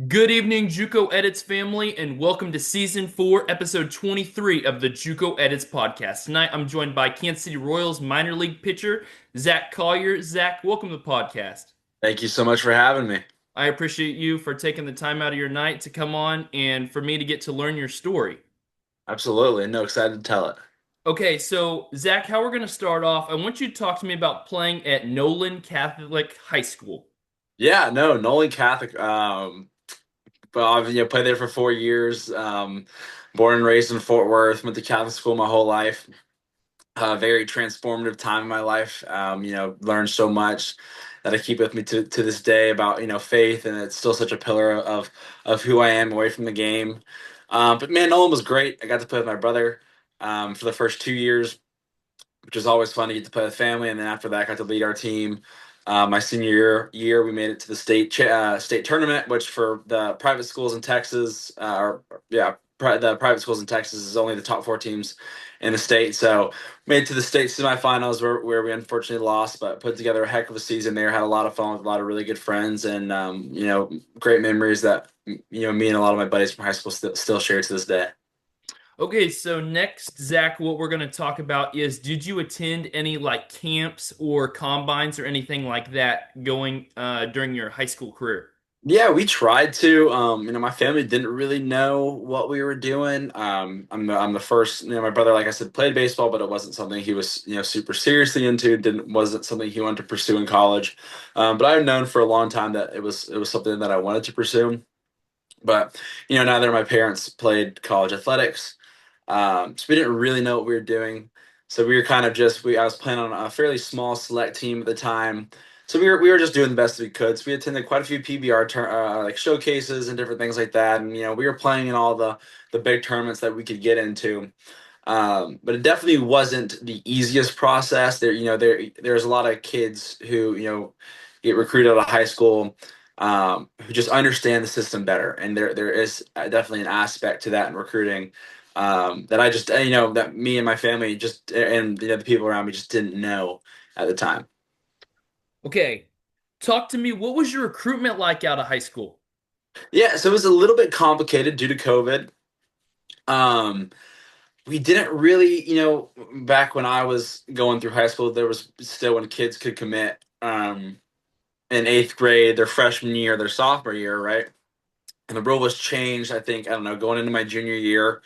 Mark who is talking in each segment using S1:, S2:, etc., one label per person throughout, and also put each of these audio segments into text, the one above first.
S1: Good evening, Juco Editz family, and welcome to Season 4, Episode 23 of the Juco Editz podcast. Tonight, I'm joined by Kansas City Royals minor league pitcher Zach Cawyer. Zach, welcome to the podcast.
S2: Thank you so much for having me.
S1: I appreciate you for taking the time out of your night to come on and for me to get to learn your story.
S2: Absolutely. No, excited to tell it.
S1: Okay, so Zach, how we're going to start off, I want you to talk to me about playing at Nolan Catholic High School.
S2: Yeah, no, Nolan Catholic. But I've played there for 4 years. Born and raised in Fort Worth. Went to Catholic school my whole life. Very transformative time in my life. Learned so much that I keep with me to this day about faith, and it's still such a pillar of who I am away from the game. But man, Nolan was great. I got to play with my brother for the first 2 years, which was always fun to get to play with family. And then after that, I got to lead our team. My senior year, we made it to the state tournament, which for the private schools in Texas, the private schools in Texas is only the top four teams in the state. So made it to the state semifinals where we unfortunately lost, but put together a heck of a season there. Had a lot of fun with a lot of really good friends, and great memories that me and a lot of my buddies from high school still share to this day.
S1: Okay, so next, Zach, what we're going to talk about is did you attend any like camps or combines or anything like that going during your high school career?
S2: Yeah, we tried to. My family didn't really know what we were doing. I'm the first. My brother, like I said, played baseball, but it wasn't something he was, super seriously into. Didn't wasn't something he wanted to pursue in college. But I've known for a long time that it was something that I wanted to pursue. But neither of my parents played college athletics, so we didn't really know what we were doing. So we were kind of just we I was playing on a fairly small select team at the time. So we were just doing the best we could. So we attended quite a few like showcases and different things like that. And we were playing in all the big tournaments that we could get into. But it definitely wasn't the easiest process. There's a lot of kids who get recruited out of high school, who just understand the system better, and there is definitely an aspect to that in recruiting, that I just that me and my family just and the people around me just didn't know at the time.
S1: Okay, talk to me. What was your recruitment like out of high school?
S2: Yeah, so it was a little bit complicated due to COVID. Um, we didn't really, back when I was going through high school, there was still when kids could commit in eighth grade, their freshman year, their sophomore year, right? And the rule was changed. I think I don't know, going into my junior year,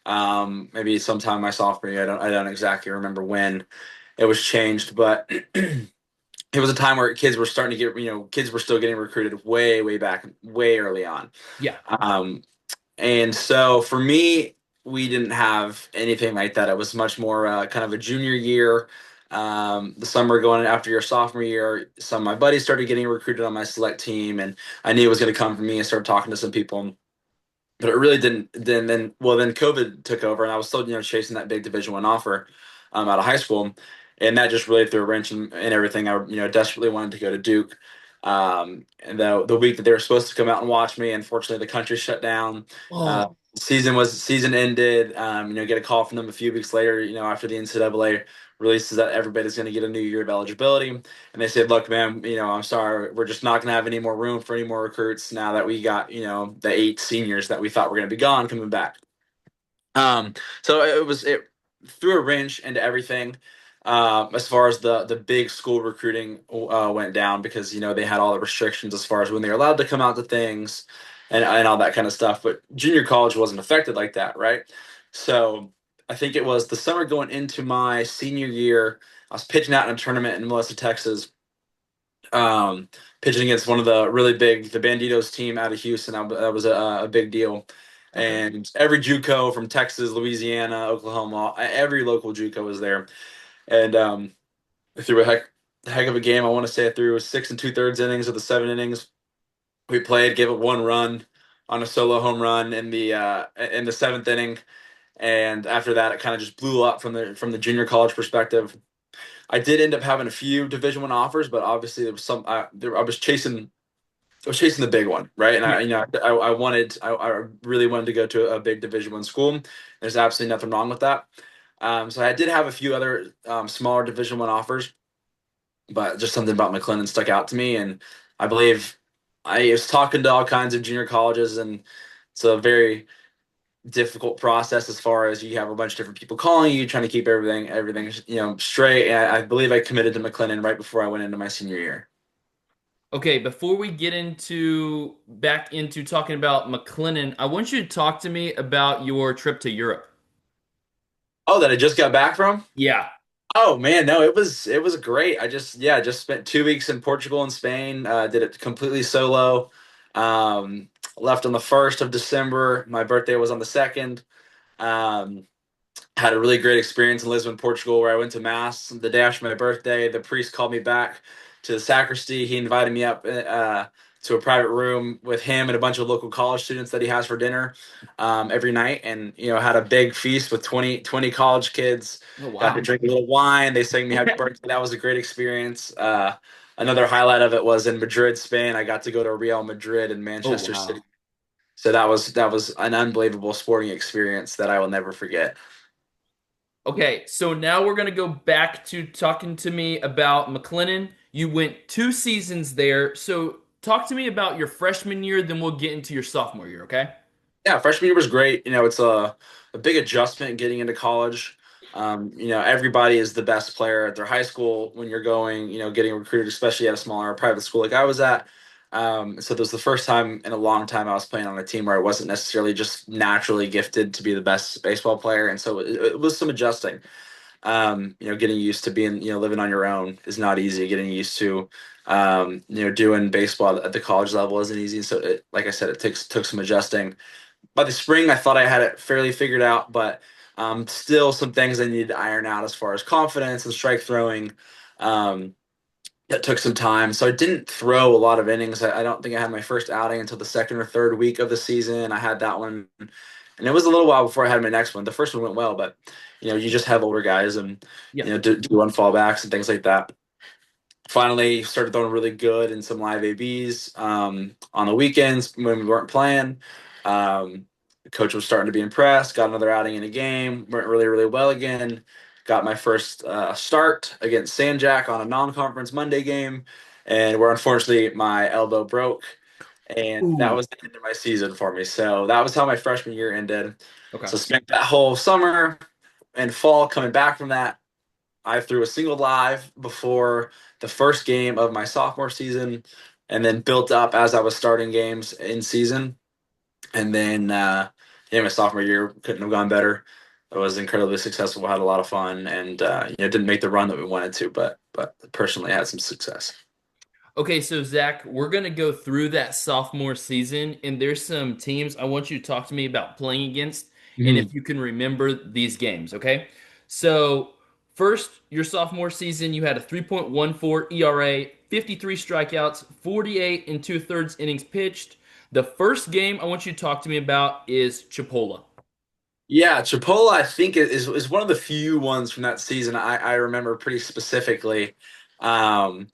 S2: maybe sometime my sophomore year. I don't exactly remember when it was changed, but it was a time where kids were starting to get, kids were still getting recruited way back, way early on.
S1: Yeah.
S2: Um, and so for me, we didn't have anything like that. It was much more kind of a junior year. The summer going after your sophomore year, some of my buddies started getting recruited on my select team, and I knew it was going to come from me. I started talking to some people, but it really didn't. Then COVID took over, and I was still chasing that big Division 1 offer out of high school, and that just really threw a wrench in everything. I desperately wanted to go to Duke. And the week that they were supposed to come out and watch me, unfortunately the country shut down.
S1: Oh,
S2: Season ended. Get a call from them a few weeks later. After the NCAA releases that everybody's going to get a new year of eligibility, and they said, "Look, man, I'm sorry, we're just not going to have any more room for any more recruits now that we got the 8 seniors that we thought were going to be gone coming back." Um, so it threw a wrench into everything. As far as the big school recruiting went down, because they had all the restrictions as far as when they were allowed to come out to things and all that kind of stuff. But junior college wasn't affected like that, right? So I think it was the summer going into my senior year. I was pitching out in a tournament in Melissa, Texas, um, pitching against one of the Banditos team out of Houston. That was a big deal.
S1: okay.
S2: And every JUCO from Texas, Louisiana, Oklahoma, every local JUCO was there. And I threw a heck of a game. I want to say I threw 6 2/3 innings of the 7 innings we played. Gave up 1 run on a solo home run in the seventh inning, and after that, it kind of just blew up from the junior college perspective. I did end up having a few Division 1 offers, but obviously there was some. I was chasing the big one, right? And
S1: Yeah.
S2: I really wanted to go to a big Division 1 school. There's absolutely nothing wrong with that. So I did have a few other smaller Division 1 offers, but just something about McLennan stuck out to me, and I believe I was talking to all kinds of junior colleges, and it's a very difficult process as far as you have a bunch of different people calling you, trying to keep everything straight. And I believe I committed to McLennan right before I went into my senior year.
S1: Okay, before we get into back into talking about McLennan, I want you to talk to me about your trip to Europe.
S2: Oh, that I just got back from?
S1: Yeah.
S2: Oh man, no, it was great. I just spent 2 weeks in Portugal and Spain. Did it completely solo. Um, Left on the 1st of December. My birthday was on the 2nd. Um, had a really great experience in Lisbon, Portugal, where I went to mass the day after my birthday. The priest called me back to the sacristy. He invited me up to a private room with him and a bunch of local college students that he has for dinner every night, and had a big feast with 20 college kids.
S1: Oh,
S2: Got to
S1: wow.
S2: drink a little wine. They sang me happy birthday. That was a great experience. Another highlight of it was in Madrid, Spain. I got to go to Real Madrid and
S1: Oh,
S2: Manchester City.
S1: wow.
S2: So that was an unbelievable sporting experience that I will never forget.
S1: Okay, so now we're going to go back to talking to me about McLennan. You went 2 seasons there. So talk to me about your freshman year, then we'll get into your sophomore year, okay?
S2: Yeah, freshman year was great. It's a big adjustment getting into college. Everybody is the best player at their high school when you're going, getting recruited, especially at a smaller private school like I was at. So this was the first time in a long time I was playing on a team where I wasn't necessarily just naturally gifted to be the best baseball player. And so it was some adjusting. Getting used to being, living on your own is not easy. Getting used to, doing baseball at the college level isn't easy. So like I said, it took some adjusting. By the spring, I thought I had it fairly figured out, but still some things I needed to iron out as far as confidence and strike throwing. Um, that took some time. So I didn't throw a lot of innings. I don't think I had my first outing until the second or third week of the season. I had that one, and it was a little while before I had my next one. The first one went well, but you just have older guys and
S1: Yeah.
S2: do run fallbacks and things like that. Finally started throwing really good in some live ABs on the weekends when we weren't playing. The coach was starting to be impressed. Got another outing in a game. Went really, really well again. Got my first start against Sanjak on a non-conference Monday game, and where unfortunately my elbow broke, and that
S1: Ooh.
S2: was the end of my season for me. So that was how my freshman year ended.
S1: Okay.
S2: So spent that whole summer and fall coming back from that. I threw a single live before the first game of my sophomore season, and then built up as I was starting games in season. And then, yeah, my sophomore year couldn't have gone better. It was incredibly successful. Had a lot of fun, and didn't make the run that we wanted to, but personally had some success.
S1: Okay, so Zach, we're gonna go through that sophomore season, and there's some teams I want you to talk to me about playing against, and
S2: Mhm.
S1: if you can remember these games, okay? So, first, your sophomore season, you had a 3.14 ERA, 53 strikeouts, 48 and two-thirds innings pitched. The first game I want you to talk to me about is Chipola.
S2: Yeah, Chipola, I think is one of the few ones from that season I remember pretty specifically. Um,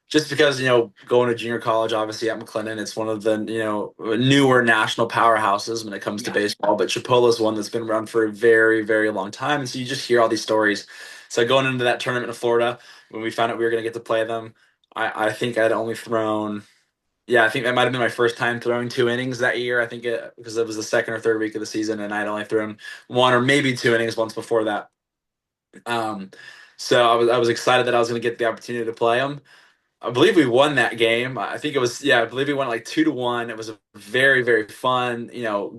S2: just because, going to junior college, obviously at McLennan, it's one of the, newer national powerhouses when it comes to
S1: Yeah.
S2: baseball. But Chipola is one that's been around for a very, very long time. And so you just hear all these stories. So going into that tournament in Florida, when we found out we were going to get to play them, I think I'd only thrown yeah, I think that might have been my first time throwing 2 innings that year. I think because it was the second or third week of the season, and I'd only thrown one or maybe 2 innings once before that. Um, so I was excited that I was going to get the opportunity to play them. I believe we won that game. I think it was yeah. I believe we won like 2-1. It was a very very fun,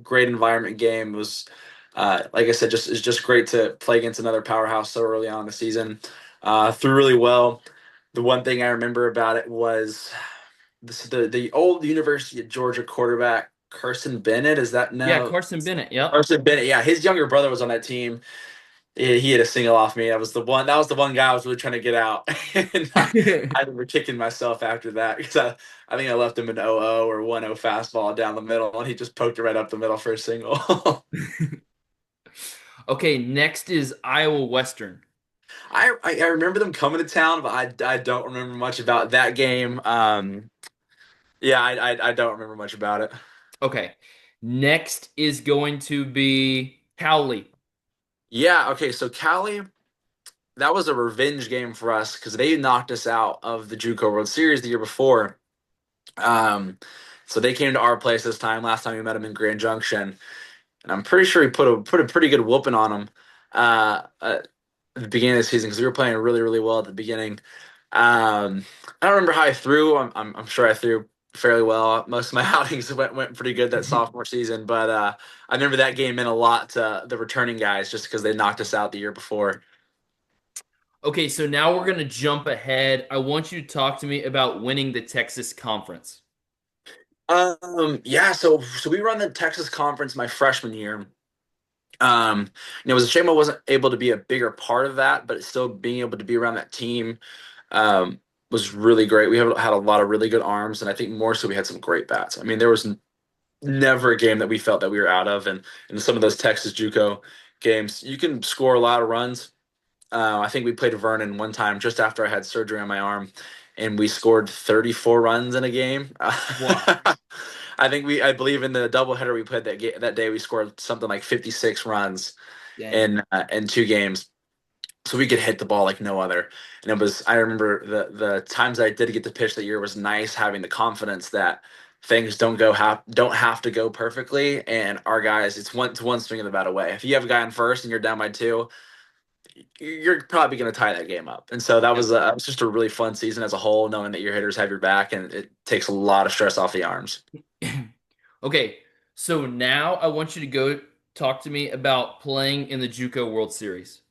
S2: great environment game. It was like I said, it's just great to play against another powerhouse so early on in the season. Threw really well. The one thing I remember about it was the old University of Georgia quarterback Carson Bennett. Is that
S1: Yeah,
S2: no?
S1: Carson Bennett. Yep.
S2: Carson Bennett. Yeah, his younger brother was on that team. He had a single off me. That was the one. That was the one guy I was really trying to get out. And I remember kicking myself after that because I think I left him an 0-0 or 1-0 fastball down the middle, and he just poked it right up the middle for a single.
S1: Okay, next is Iowa Western.
S2: I remember them coming to town, but I don't remember much about that game. Yeah, I don't remember much about it.
S1: Okay. Next is going to be Cowley.
S2: Yeah, okay, so Cali, that was a revenge game for us because they knocked us out of the JUCO World Series the year before. Um, so they came to our place this time. Last time we met them in Grand Junction, and I'm pretty sure he put a pretty good whooping on them at the beginning of the season because we were playing really really well at the beginning. I don't remember how I threw. I'm sure I threw fairly well. Most of my outings went pretty good that sophomore season, but I remember that game meant a lot to the returning guys just because they knocked us out the year before.
S1: Okay, so now we're going to jump ahead. I want you to talk to me about winning the Texas Conference.
S2: Yeah, so we run the Texas Conference my freshman year. It was a shame I wasn't able to be a bigger part of that, but still being able to be around that team um, was really great. We had a lot of really good arms, and I think more so we had some great bats. I mean, there was never a game that we felt that we were out of, and in some of those Texas JUCO games, you can score a lot of runs. I think we played Vernon one time just after I had surgery on my arm, and we scored 34 runs in a game.
S1: Wow.
S2: I believe in the doubleheader we played that day, we scored something like 56 runs
S1: Dang.
S2: in two games. So we could hit the ball like no other. And I remember the times I did get to pitch that year was nice having the confidence that things don't have to go perfectly. And our guys, it's one swing of the bat away. If you have a guy on first and you're down by two, you're probably going to tie that game up. And so that was just a really fun season as a whole, knowing that your hitters have your back, and it takes a lot of stress off the arms.
S1: Okay, so now I want you to go talk to me about playing in the JUCO World Series.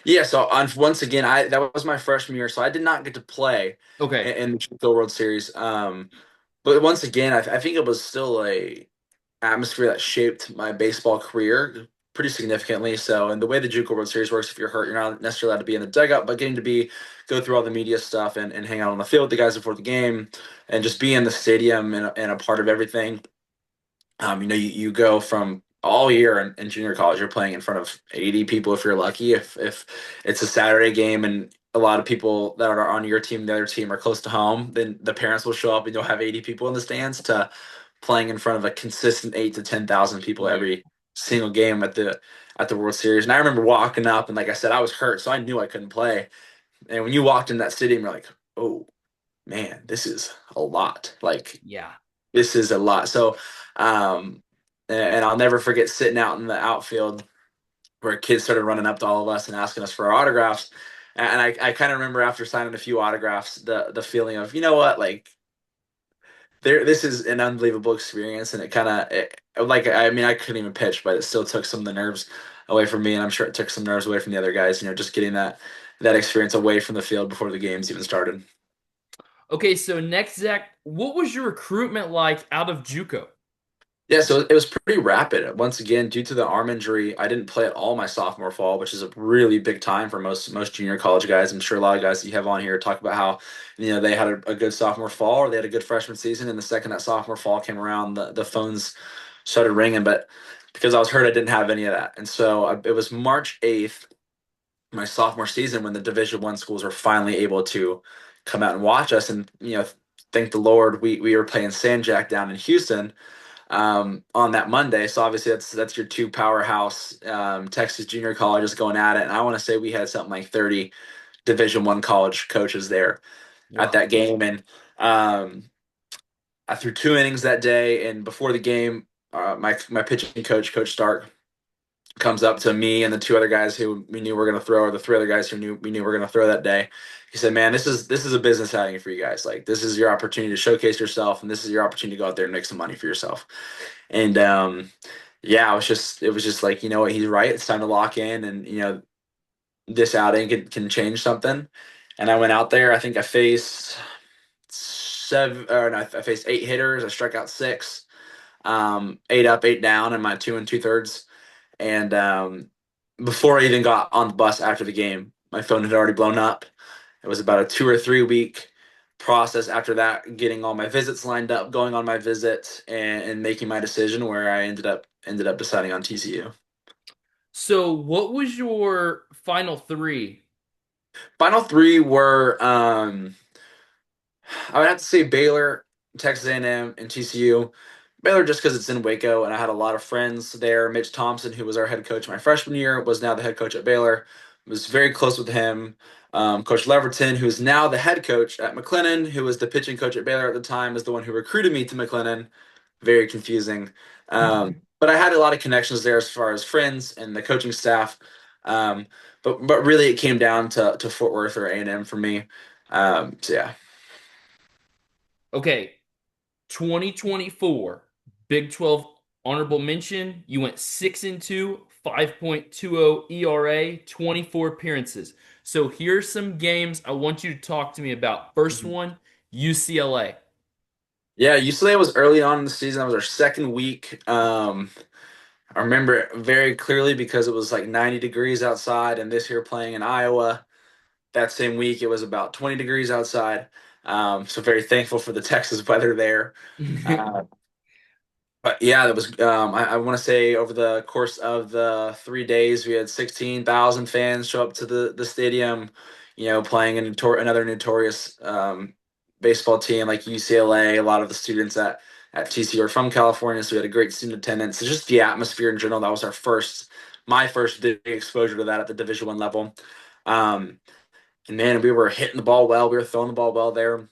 S2: Yeah, so once again, I that was my freshman year, so I did not get to play
S1: Okay.
S2: in the Chico World Series. But once again, I think it was still a atmosphere that shaped my baseball career pretty significantly. So, and the way the JUCO World Series works, if you're hurt, you're not necessarily allowed to be in the dugout, but getting to go through all the media stuff and hang out on the field with the guys before the game, and just be in the stadium and a part of everything. You go from all year in junior college, you're playing in front of 80 people if you're lucky. If it's a Saturday game and a lot of people that are on your team, the other team are close to home, then the parents will show up and you'll have 80 people in the stands to playing in front of a consistent 8 to 10,000 people
S1: Yeah.
S2: every single game at the World Series. And I remember walking up and like I said, I was hurt, so I knew I couldn't play. And when you walked in that stadium, you're like, oh man, this is a lot. Like
S1: Yeah.
S2: this is a lot. So, um, and I'll never forget sitting out in the outfield where kids started running up to all of us and asking us for our autographs. And I kind of remember after signing a few autographs, the feeling of, you know what, like this is an unbelievable experience. And it kind of like, I mean, I couldn't even pitch, but it still took some of the nerves away from me. And I'm sure it took some nerves away from the other guys, just getting that experience away from the field before the games even started.
S1: Okay, so next, Zach, what was your recruitment like out of JUCO?
S2: Yeah, so it was pretty rapid. Once again, due to the arm injury, I didn't play at all my sophomore fall, which is a really big time for most junior college guys. I'm sure a lot of guys that you have on here talk about how, they had a good sophomore fall or they had a good freshman season, and the second that sophomore fall came around, the phones started ringing. But because I was hurt, I didn't have any of that, and so it was March 8th, my sophomore season, when the Division One schools were finally able to come out and watch us, and thank the Lord, we were playing San Jack down in Houston on that Monday. So obviously that's your two powerhouse Texas junior colleges going at it. And I want to say we had something like 30 Division One college coaches there at
S1: Wow.
S2: that game. And I threw 2 innings that day. And before the game, my pitching coach, Coach Stark, comes up to me and the two other guys who we knew were going to throw, or the three other guys who we knew were going to throw that day. He said, "Man, this is a business outing for you guys. Like this is your opportunity to showcase yourself, and this is your opportunity to go out there and make some money for yourself." And yeah, it was just like, you know what, he's right. It's time to lock in, and this outing can change something. And I went out there. I think I faced seven, or no, I faced 8 hitters. I struck out 6, 8 up, 8 down, in my 2 2/3. And before I even got on the bus after the game, my phone had already blown up. It was about a 2 or 3 week process after that, getting all my visits lined up, going on my visits, and making my decision, where I ended up deciding on TCU.
S1: So, what was your final three?
S2: Final three were I would have to say Baylor, Texas A&M, and TCU. Baylor just because it's in Waco, and I had a lot of friends there. Mitch Thompson, who was our head coach my freshman year, was now the head coach at Baylor. Was very close with him. Coach Leverton, who is now the head coach at McLennan, who was the pitching coach at Baylor at the time, is the one who recruited me to McLennan. Very confusing. But I had a lot of connections there as far as friends and the coaching staff. Um, but really, it came down to Fort Worth or A&M for me. So yeah.
S1: Okay, 2024 Big 12 honorable mention. You went 6-2, 5.20 ERA, 24 appearances. So here's some games I want you to talk to me about. First
S2: Mhm.
S1: one, UCLA.
S2: Yeah, UCLA was early on in the season. That was our second week. I remember it very clearly because it was like 90 degrees outside, and this year playing in Iowa. That same week, it was about 20 degrees outside. So very thankful for the Texas weather there. Uh, but yeah, that was I want to say over the course of the 3 days, we had 16,000 fans show up to the stadium. Playing another notorious baseball team like UCLA. A lot of the students at TCU are from California, so we had a great student attendance. It's just the atmosphere in general. That was my first big exposure to that at the Division I level. Um, and man, we were hitting the ball well. We were throwing the ball well there.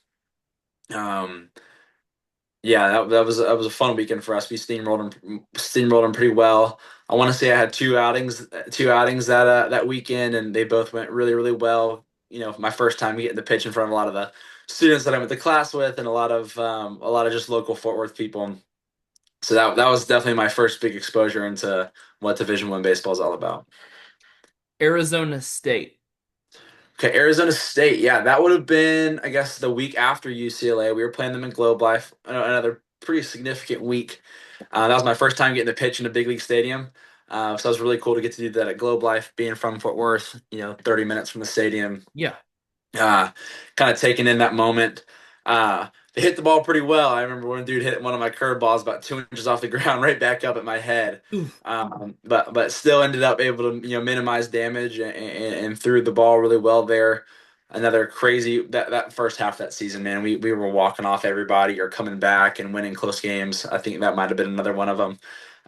S2: Um, yeah, that was a fun weekend for us. We steamrolled them pretty well. I want to say I had two outings that weekend, and they both went really really well. My first time getting to pitch in front of a lot of the students that I went to class with, and a lot of just local Fort Worth people. So that was definitely my first big exposure into what Division I baseball is all about.
S1: Arizona State.
S2: Okay, Arizona State. Yeah, that would have been, I guess, the week after UCLA. We were playing them in Globe Life, another pretty significant week. That was my first time getting to pitch in a big league stadium. So it was really cool to get to do that at Globe Life, being from Fort Worth, 30 minutes from the stadium,
S1: Yeah.
S2: uh, kind of taking in that moment. They hit the ball pretty well. I remember one dude hit one of my curveballs about 2 inches off the ground, right back up at my head.
S1: Oof.
S2: But still ended up able to minimize damage and threw the ball really well there. Another crazy that first half of that season, man. We were walking off everybody or coming back and winning close games. I think that might have been another one of them.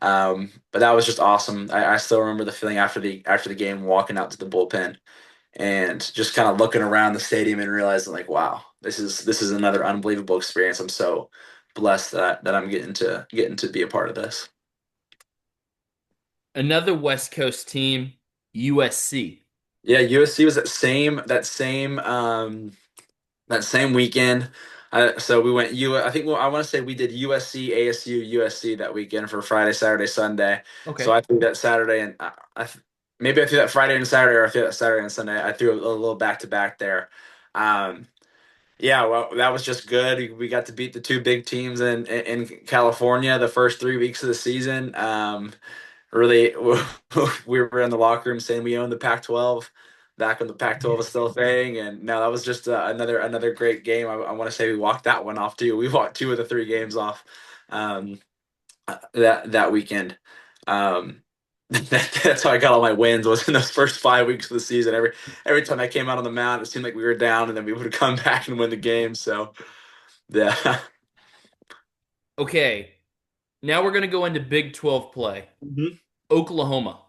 S2: But that was just awesome. I still remember the feeling after the game, walking out to the bullpen and just kind of looking around the stadium and realizing like, wow, this is another unbelievable experience. I'm so blessed that I'm getting to be a part of this.
S1: Another West Coast team, USC.
S2: Yeah, USC was that same weekend. So we went U. I think I want to say we did USC, ASU, USC that weekend for Friday, Saturday, Sunday. So
S1: Okay.
S2: I threw that Saturday and maybe I threw that Friday and Saturday, or I threw that Saturday and Sunday. I threw a little back to back there. Um, Yeah, well, that was just good. We got to beat the two big teams in California the first 3 weeks of the season. Really, we were in the locker room saying we own the Pac-12, back when the Pac-12 was still a thing. And no, that was just another great game. I want to say we walked that one off too. We walked two of the three games off um, that weekend. Um, that's how I got all my wins, was in those first 5 weeks of the season. Every time I came out on the mound, it seemed like we were down, and then we would come back and win the game. So yeah.
S1: Okay. Now we're going to go into Big 12 play.
S2: Mhm.
S1: Oklahoma.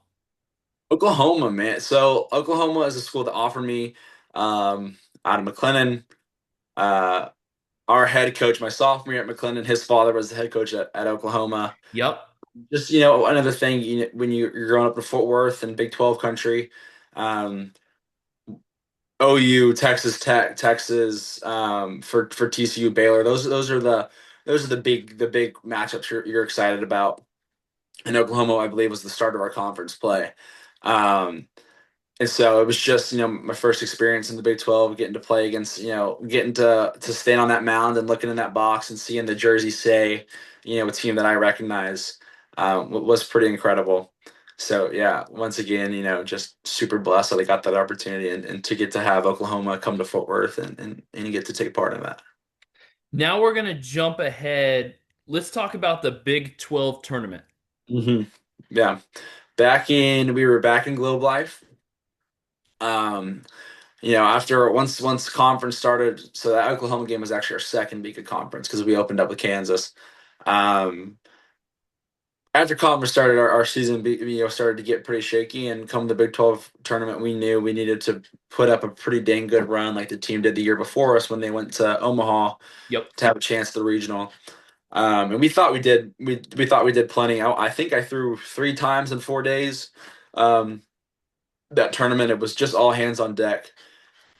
S2: Oklahoma, man. So Oklahoma is a school that offered me out of McLennan. Uh, our head coach, my sophomore year at McLennan, his father was the head coach at Oklahoma.
S1: Yep.
S2: Just another thing, when you're growing up in Fort Worth and Big 12 country, um, OU, Texas Tech, Texas, for TCU, Baylor. Those are the big matchups you're excited about. And Oklahoma, I believe, was the start of our conference play. Um, and so it was just, my first experience in the Big 12, getting to play against, getting to stand on that mound and looking in that box and seeing the jersey say, a team that I recognize, was pretty incredible. So yeah, once again, just super blessed that I got that opportunity and to get to have Oklahoma come to Fort Worth and get to take part in that.
S1: Now we're going to jump ahead. Let's talk about the Big 12 tournament.
S2: hmm Yeah. We were back in Globe Life. Um, after once conference started, so that Oklahoma game was actually our second week of conference because we opened up with Kansas. Um, After conference started, our season started to get pretty shaky, and come the Big 12 tournament, we knew we needed to put up a pretty dang good run, like the team did the year before us when they went to Omaha
S1: Yep.
S2: to have a chance at the regional. And we thought we did. We thought we did plenty. I think I threw 3 times in 4 days. Um, that tournament, it was just all hands on deck.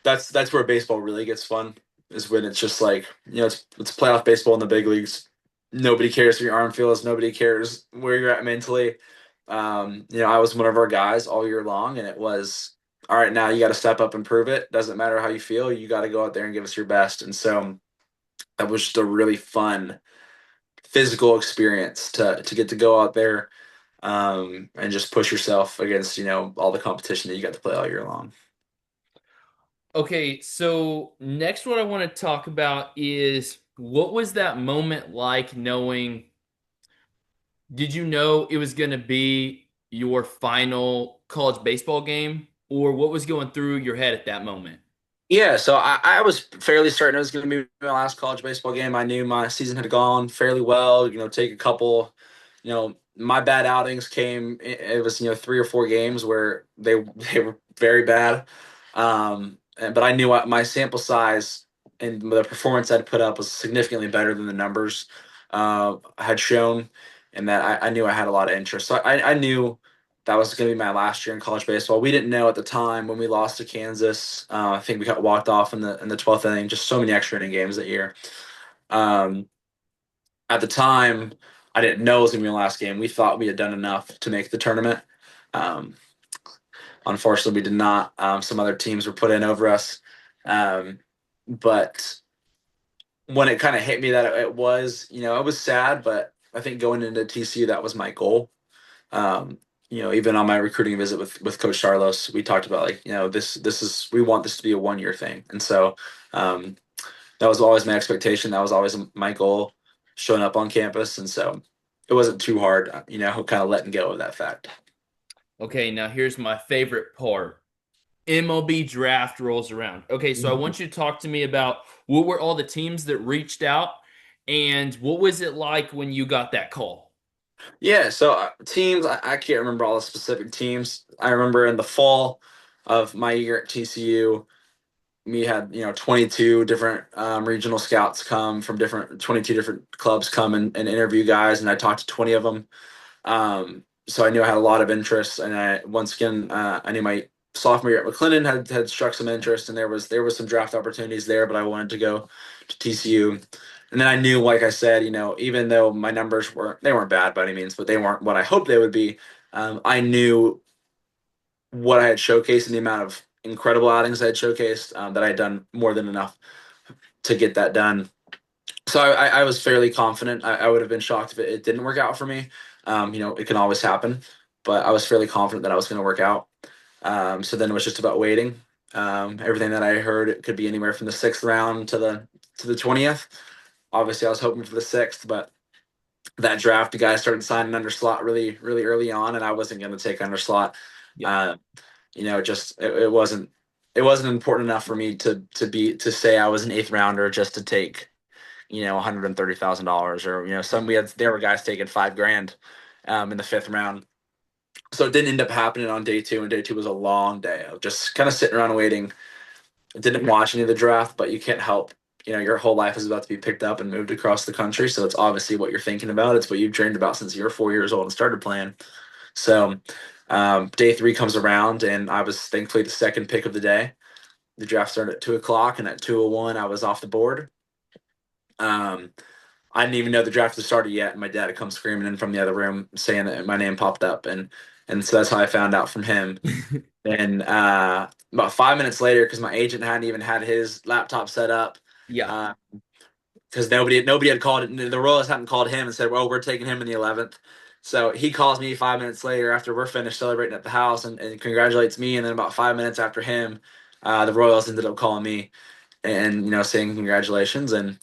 S2: That's where baseball really gets fun. Is when it's just like it's playoff baseball in the big leagues. Nobody cares how your arm feels. Nobody cares where you're at mentally. I was one of our guys all year long, and it was all right. Now you got to step up and prove it. Doesn't matter how you feel. You got to go out there and give us your best. And so that was just a really fun physical experience to get to go out there and just push yourself against all the competition that you got to play all year long.
S1: Okay, so next what I want to talk about is what was that moment like knowing, did you know it was going to be your final college baseball game, or what was going through your head at that moment?
S2: Yeah, so I was fairly certain it was going to be my last college baseball game. I knew my season had gone fairly well. Take a couple, my bad outings came. It was 3 or 4 games where they were very bad. But I knew my sample size and the performance I'd put up was significantly better than the numbers had shown, and that I knew I had a lot of interest. So I knew that was going to be my last year in college baseball. We didn't know at the time when we lost to Kansas. I think we got walked off in the 12th inning. Just so many extra inning games that year. Um, at the time, I didn't know it was going to be my last game. We thought we had done enough to make the tournament. Um, Unfortunately, we did not. Some other teams were put in over us. But when it kind of hit me that it was, it was sad, but I think going into TCU, that was my goal. Um, Even on my recruiting visit with Coach Charlos, we talked about like, this is we want this to be a 1 year thing, and so um, that was always my expectation. That was always my goal, showing up on campus, and so it wasn't too hard, kind of letting go of that fact.
S1: Okay, now here's my favorite part. MLB Draft rolls around. Okay, so I want you to talk to me about what were all the teams that reached out and what was it like when you got that call?
S2: Yeah, so teams, I can't remember all the specific teams. I remember in the fall of my year at TCU, we had 22 different regional scouts come from different 22 different clubs come and interview guys, and I talked to 20 of them. So I knew I had a lot of interest, and I knew my sophomore year at McLennan had struck some interest, and there was some draft opportunities there, but I wanted to go to TCU. And then I knew, like I said, even though my numbers weren't bad by any means, but they weren't what I hoped they would be. I knew what I had showcased and the amount of incredible outings I had showcased, that I had done more than enough to get that done. So I was fairly confident. I would have been shocked if it didn't work out for me. It can always happen, but I was fairly confident that I was going to work out. So then it was just about waiting. Everything that I heard, it could be anywhere from the sixth round to the 20th. Obviously, I was hoping for the sixth, but that draft, the guys started signing under slot really, really early on, and I wasn't going to take under slot.
S1: Yep.
S2: Uh, just it wasn't important enough for me to say I was an eighth rounder just to take $130,000, or there were guys taking 5 grand in the fifth round. So it didn't end up happening on day two, and day two was a long day of just kind of sitting around waiting. I didn't watch any of the draft, but you can't help. Your whole life is about to be picked up and moved across the country, so it's obviously what you're thinking about. It's what you've dreamed about since you were 4 years old and started playing. So day three comes around, and I was thankfully the second pick of the day. The draft started at 2 o'clock, and at 2:01, I was off the board. Um, I didn't even know the draft had started yet, and my dad had come screaming in from the other room saying that my name popped up, and so that's how I found out from him. And about 5 minutes later, because my agent hadn't even had his laptop set up,
S1: Yeah.
S2: because nobody had called it. The Royals hadn't called him and said, "Well, we're taking him in the 11th." So he calls me 5 minutes later after we're finished celebrating at the house and congratulates me. And then about 5 minutes after him, the Royals ended up calling me and saying congratulations. And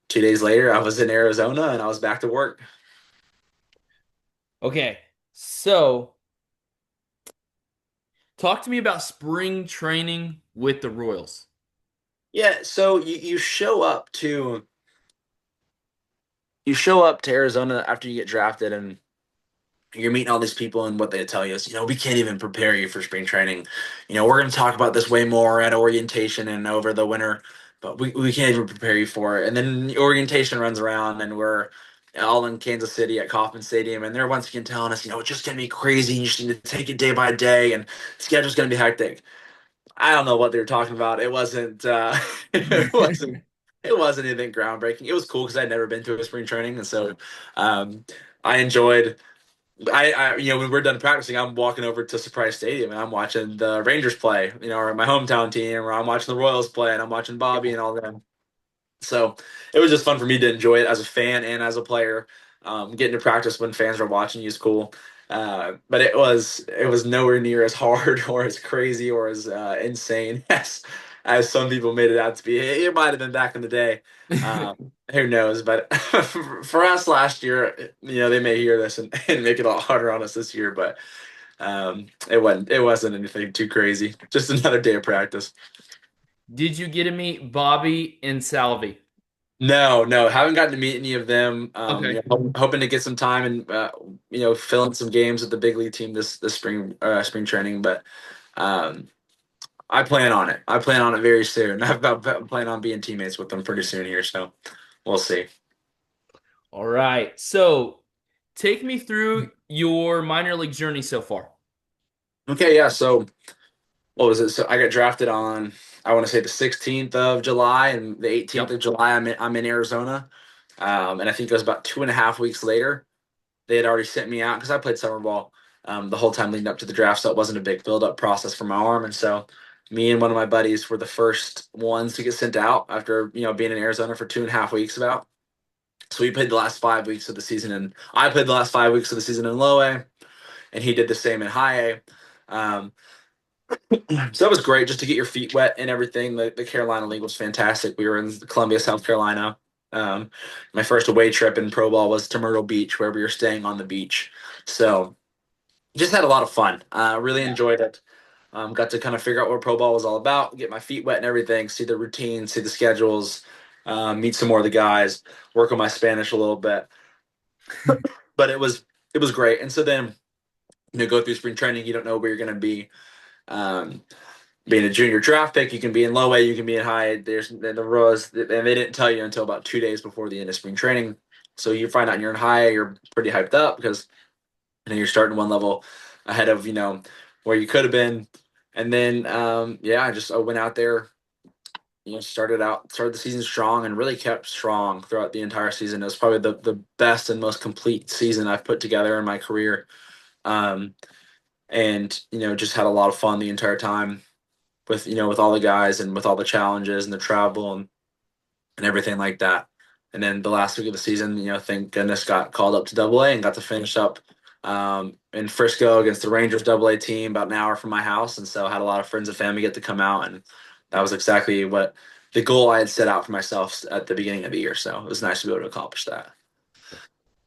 S2: 2 days later, I was in Arizona and I was back to work.
S1: Okay. So, talk to me about spring training with the Royals.
S2: Yeah, so you show up to Arizona after you get drafted, and you're meeting all these people, and what they tell you is, we can't even prepare you for spring training. We're going to talk about this way more at orientation and over the winter, but we can't even prepare you for it. And then orientation runs around, and we're all in Kansas City at Kauffman Stadium, and they're once again telling us, it's just going to be crazy. You just need to take it day by day, and the schedule's going to be hectic. I don't know what they were talking about. It wasn't. It wasn't. It wasn't anything groundbreaking. It was cool because I'd never been to a spring training, and so um, I enjoyed. When we're done practicing, I'm walking over to Surprise Stadium and I'm watching the Rangers play, or my hometown team, or I'm watching the Royals play and I'm watching Bobby and all them. So it was just fun for me to enjoy it as a fan and as a player. Getting to practice when fans are watching you is cool. But it was nowhere near as hard or as crazy or as insane as some people made it out to be. It might have been back in the day. Who knows? But for us last year, they may hear this and make it a lot harder on us this year. But it wasn't anything too crazy. Just another day of practice.
S1: Did you get to meet Bobby and Salvi?
S2: No, no, haven't gotten to meet any of them.
S1: Okay.
S2: Hoping to get some time and fill in some games with the big league team this spring training. But um, I plan on it. I plan on it very soon. I plan on being teammates with them pretty soon here. So we'll see.
S1: All right. So take me through your minor league journey so far.
S2: Okay, yeah. So what was it? So I got drafted on, I want to say, the 16th of July, and the 18th
S1: Yep.
S2: of July I'm in Arizona. And I think it was about 2.5 weeks later. They had already sent me out because I played summer ball the whole time leading up to the draft, so it wasn't a big build-up process for my arm. And so me and one of my buddies were the first ones to get sent out after being in Arizona for 2.5 weeks about. So we played the last 5 weeks of the season, and I played the last 5 weeks of the season in low A, and he did the same in high A. Um, so that was great just to get your feet wet and everything. The Carolina League was fantastic. We were in Columbia, South Carolina. Um, my first away trip in pro ball was to Myrtle Beach, where we were staying on the beach. So just had a lot of fun. Really
S1: Yeah.
S2: enjoyed it. Got to kind of figure out what pro ball was all about, get my feet wet and everything, see the routines, see the schedules, meet some more of the guys, work on my Spanish a little bit. But it was great. And so then go through spring training, you don't know where you're going to be. Um, Being a junior draft pick, you can be in low A, you can be in high. There's the rules, and they didn't tell you until about 2 days before the end of spring training. So you find out you're in high A, you're pretty hyped up because you're starting one level ahead of where you could have been. And then I went out there, started the season strong and really kept strong throughout the entire season. It was probably the best and most complete season I've put together in my career. Um, and just had a lot of fun the entire time with all the guys and with all the challenges and the travel and everything like that. And then the last week of the season, thank goodness got called up to Double A and got to finish up in Frisco against the Rangers Double A team about an hour from my house. And so I had a lot of friends and family get to come out, and that was exactly what the goal I had set out for myself at the beginning of the year. So it was nice to be able to accomplish that.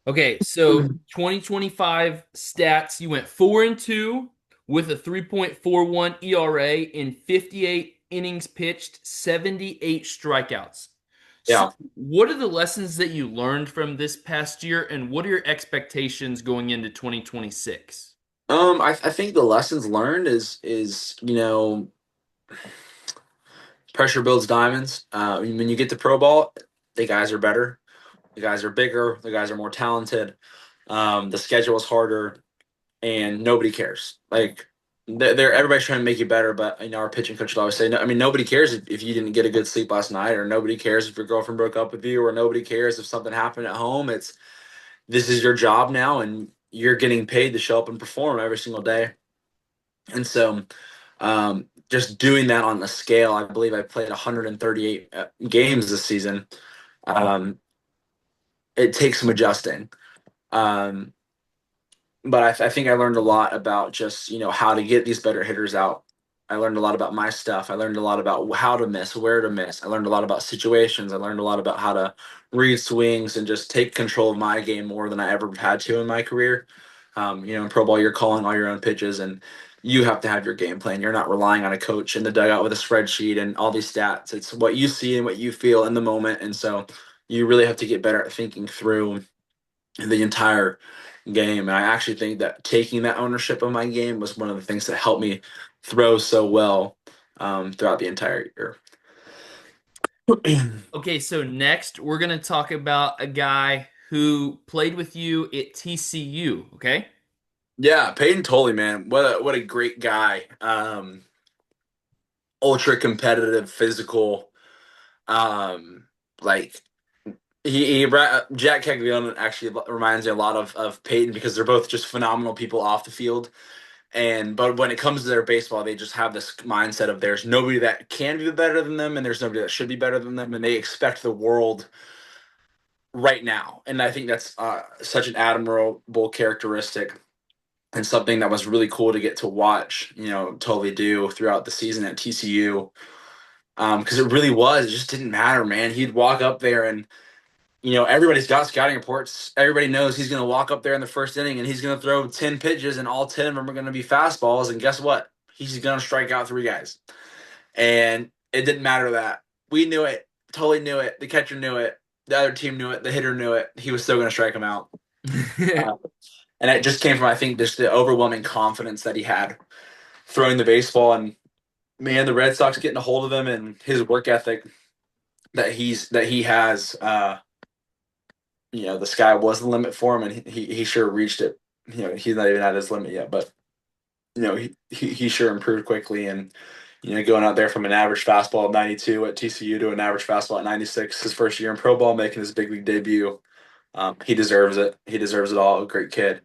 S1: Okay, so 2025 stats, you went 4-2 with a 3.41 ERA in 58 innings pitched, 78 strikeouts. So,
S2: Yeah.
S1: what are the lessons that you learned from this past year, and what are your expectations going into 2026?
S2: I think the lessons learned is pressure builds diamonds. When you get to pro ball, the guys are better. The guys are bigger. The guys are more talented. The schedule is harder, and nobody cares. Like they're everybody's trying to make you better, but our pitching coach would always say, no, I mean, nobody cares if you didn't get a good sleep last night, or nobody cares if your girlfriend broke up with you, or nobody cares if something happened at home. This is your job now, and you're getting paid to show up and perform every single day. And so, just doing that on the scale, I believe I played 138 games this season. Um, it takes some adjusting. Um, but I think I learned a lot about just how to get these better hitters out. I learned a lot about my stuff. I learned a lot about how to miss, where to miss. I learned a lot about situations. I learned a lot about how to read swings and just take control of my game more than I ever had to in my career. In pro ball, you're calling all your own pitches, and you have to have your game plan. You're not relying on a coach in the dugout with a spreadsheet and all these stats. It's what you see and what you feel in the moment, and so you really have to get better at thinking through the entire game. And I actually think that taking that ownership of my game was one of the things that helped me throw so well throughout the entire year.
S1: Okay, so next we're gonna talk about a guy who played with you at TCU. Okay.
S2: Yeah, Peyton Tolley, man, what a great guy. Ultra competitive, physical. Um, like Jack Caglione actually reminds me a lot of Peyton because they're both just phenomenal people off the field. But when it comes to their baseball, they just have this mindset of there's nobody that can be better than them, and there's nobody that should be better than them, and they expect the world right now. And I think that's such an admirable characteristic and something that was really cool to get to watch. Totally do throughout the season at TCU. Because it really was, it just didn't matter, man. He'd walk up there and everybody's got scouting reports. Everybody knows he's going to walk up there in the first inning and he's going to throw 10 pitches and all 10 of them are going to be fastballs. And guess what? He's going to strike out three guys. And it didn't matter that. We knew it, totally knew it. The catcher knew it. The other team knew it. The hitter knew it. He was still going to strike him out. Uh, and it just came from, I think, just the overwhelming confidence that he had throwing the baseball. And man, the Red Sox getting a hold of him and his work ethic that he has. The sky was the limit for him, and he sure reached it. He's not even at his limit yet, but he sure improved quickly, and going out there from an average fastball of 92 at TCU to an average fastball at 96, his first year in pro ball, making his big league debut. He deserves it. He deserves it all. A great kid,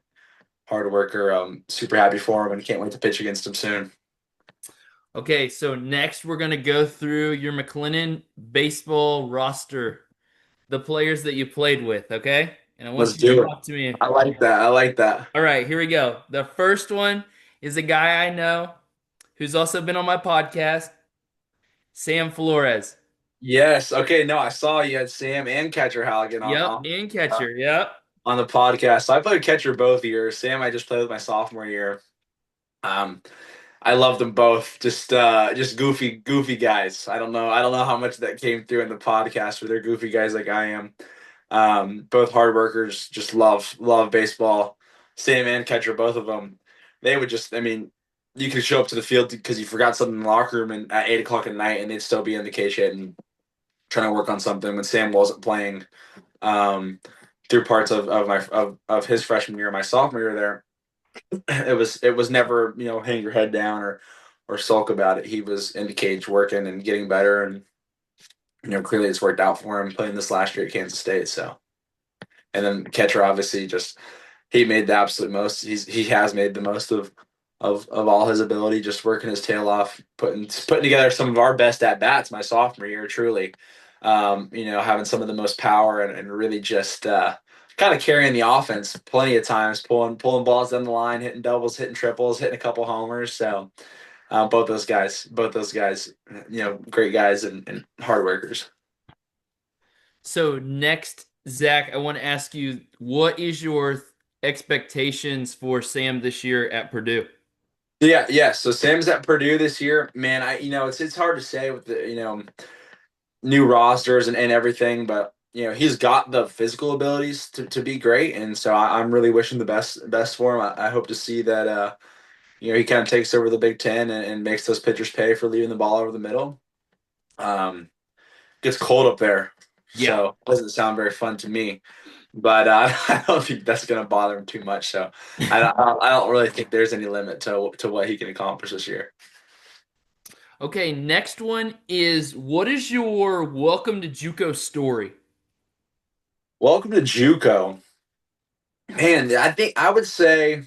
S2: hard worker. Super happy for him, and can't wait to pitch against him soon.
S1: Okay, so next we're gonna go through your McLennan baseball roster, the players that you played with. Okay, and I
S2: Let's
S1: want you to
S2: do it.
S1: talk to me.
S2: I like that. I like that.
S1: All right, here we go. The first one is a guy I know who's also been on my podcast, Sam Flores.
S2: Yes. Okay. No, I saw you had Sam and Catcher Halligan on
S1: Yep,
S2: on
S1: and
S2: uh,
S1: catcher. Yep.
S2: on the podcast. So I played catcher both years. Sam, I just played with my sophomore year. Um, I love them both. Just goofy guys. I don't know how much that came through in the podcast, but they're goofy guys like I am. Both hard workers, just love baseball. Sam and catcher, both of them. They would just, I mean, you could show up to the field because you forgot something in the locker room and at 8 o'clock at night, and they'd still be in the K shed and trying to work on something when Sam wasn't playing. Um, through parts of his freshman year, my sophomore year there, it was never hang your head down or sulk about it. He was in the cage working and getting better, and clearly it's worked out for him playing this last year at Kansas State. So, and then catcher obviously just he made the absolute most. He has made the most of all his ability, just working his tail off, putting together some of our best at bats my sophomore year, truly. Having some of the most power and really just kind of carrying the offense plenty of times, pulling balls down the line, hitting doubles, hitting triples, hitting a couple homers. So both those guys, great guys and hard workers.
S1: So next, Zach, I want to ask you, what is your expectations for Sam this year at Purdue?
S2: Yeah, yeah. So Sam's at Purdue this year. Man, it's hard to say with the new rosters and everything, but he's got the physical abilities to be great, and so I'm really wishing the best for him. I hope to see that he kind of takes over the Big Ten and makes those pitchers pay for leaving the ball over the middle. Um, Gets cold up there,
S1: Yeah.
S2: so it doesn't sound very fun to me. But I don't think that's going to bother him too much. So I don't really think there's any limit to what he can accomplish this year.
S1: Okay, next one is, what is your welcome to JUCO story?
S2: Welcome to JUCO, man. I think I would say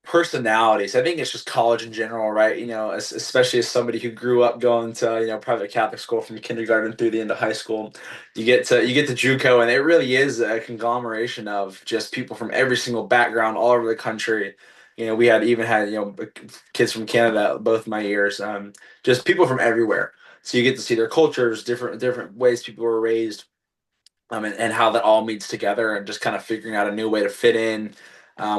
S2: personalities. I think it's just college in general, right? Especially as somebody who grew up going to private Catholic school from kindergarten through the end of high school, you get to JUCO, and it really is a conglomeration of just people from every single background all over the country. We had kids from Canada both my years, just people from everywhere. So you get to see their cultures, different ways people were raised, and how that all meets together, and just kind of figuring out a new way to fit in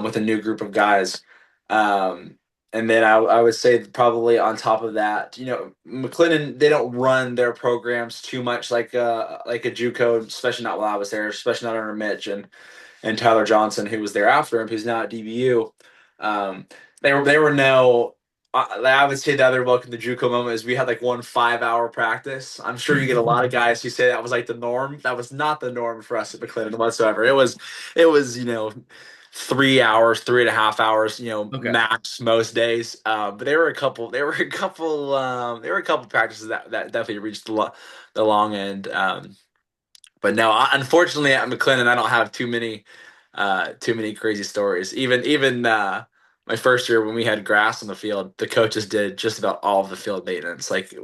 S2: with a new group of guys. Um, And then I would say probably on top of that, McLennan, they don't run their programs too much like a JUCO, especially not while I was there, especially not under Mitch and Tyler Johnson, who was there after him, who's now at DBU. Um, they were no. I would say the other welcome to JUCO moment is we had like 1 5-hour practice. I'm sure you get a lot of guys who say that was like the norm. That was not the norm for us at McLennan whatsoever. It was 3 hours, 3.5 hours,
S1: Okay.
S2: max most days. But there were a couple practices that definitely reached the long end. But no, unfortunately at McLennan, I don't have too many crazy stories. Even my first year when we had grass on the field, the coaches did just about all of the field maintenance. Like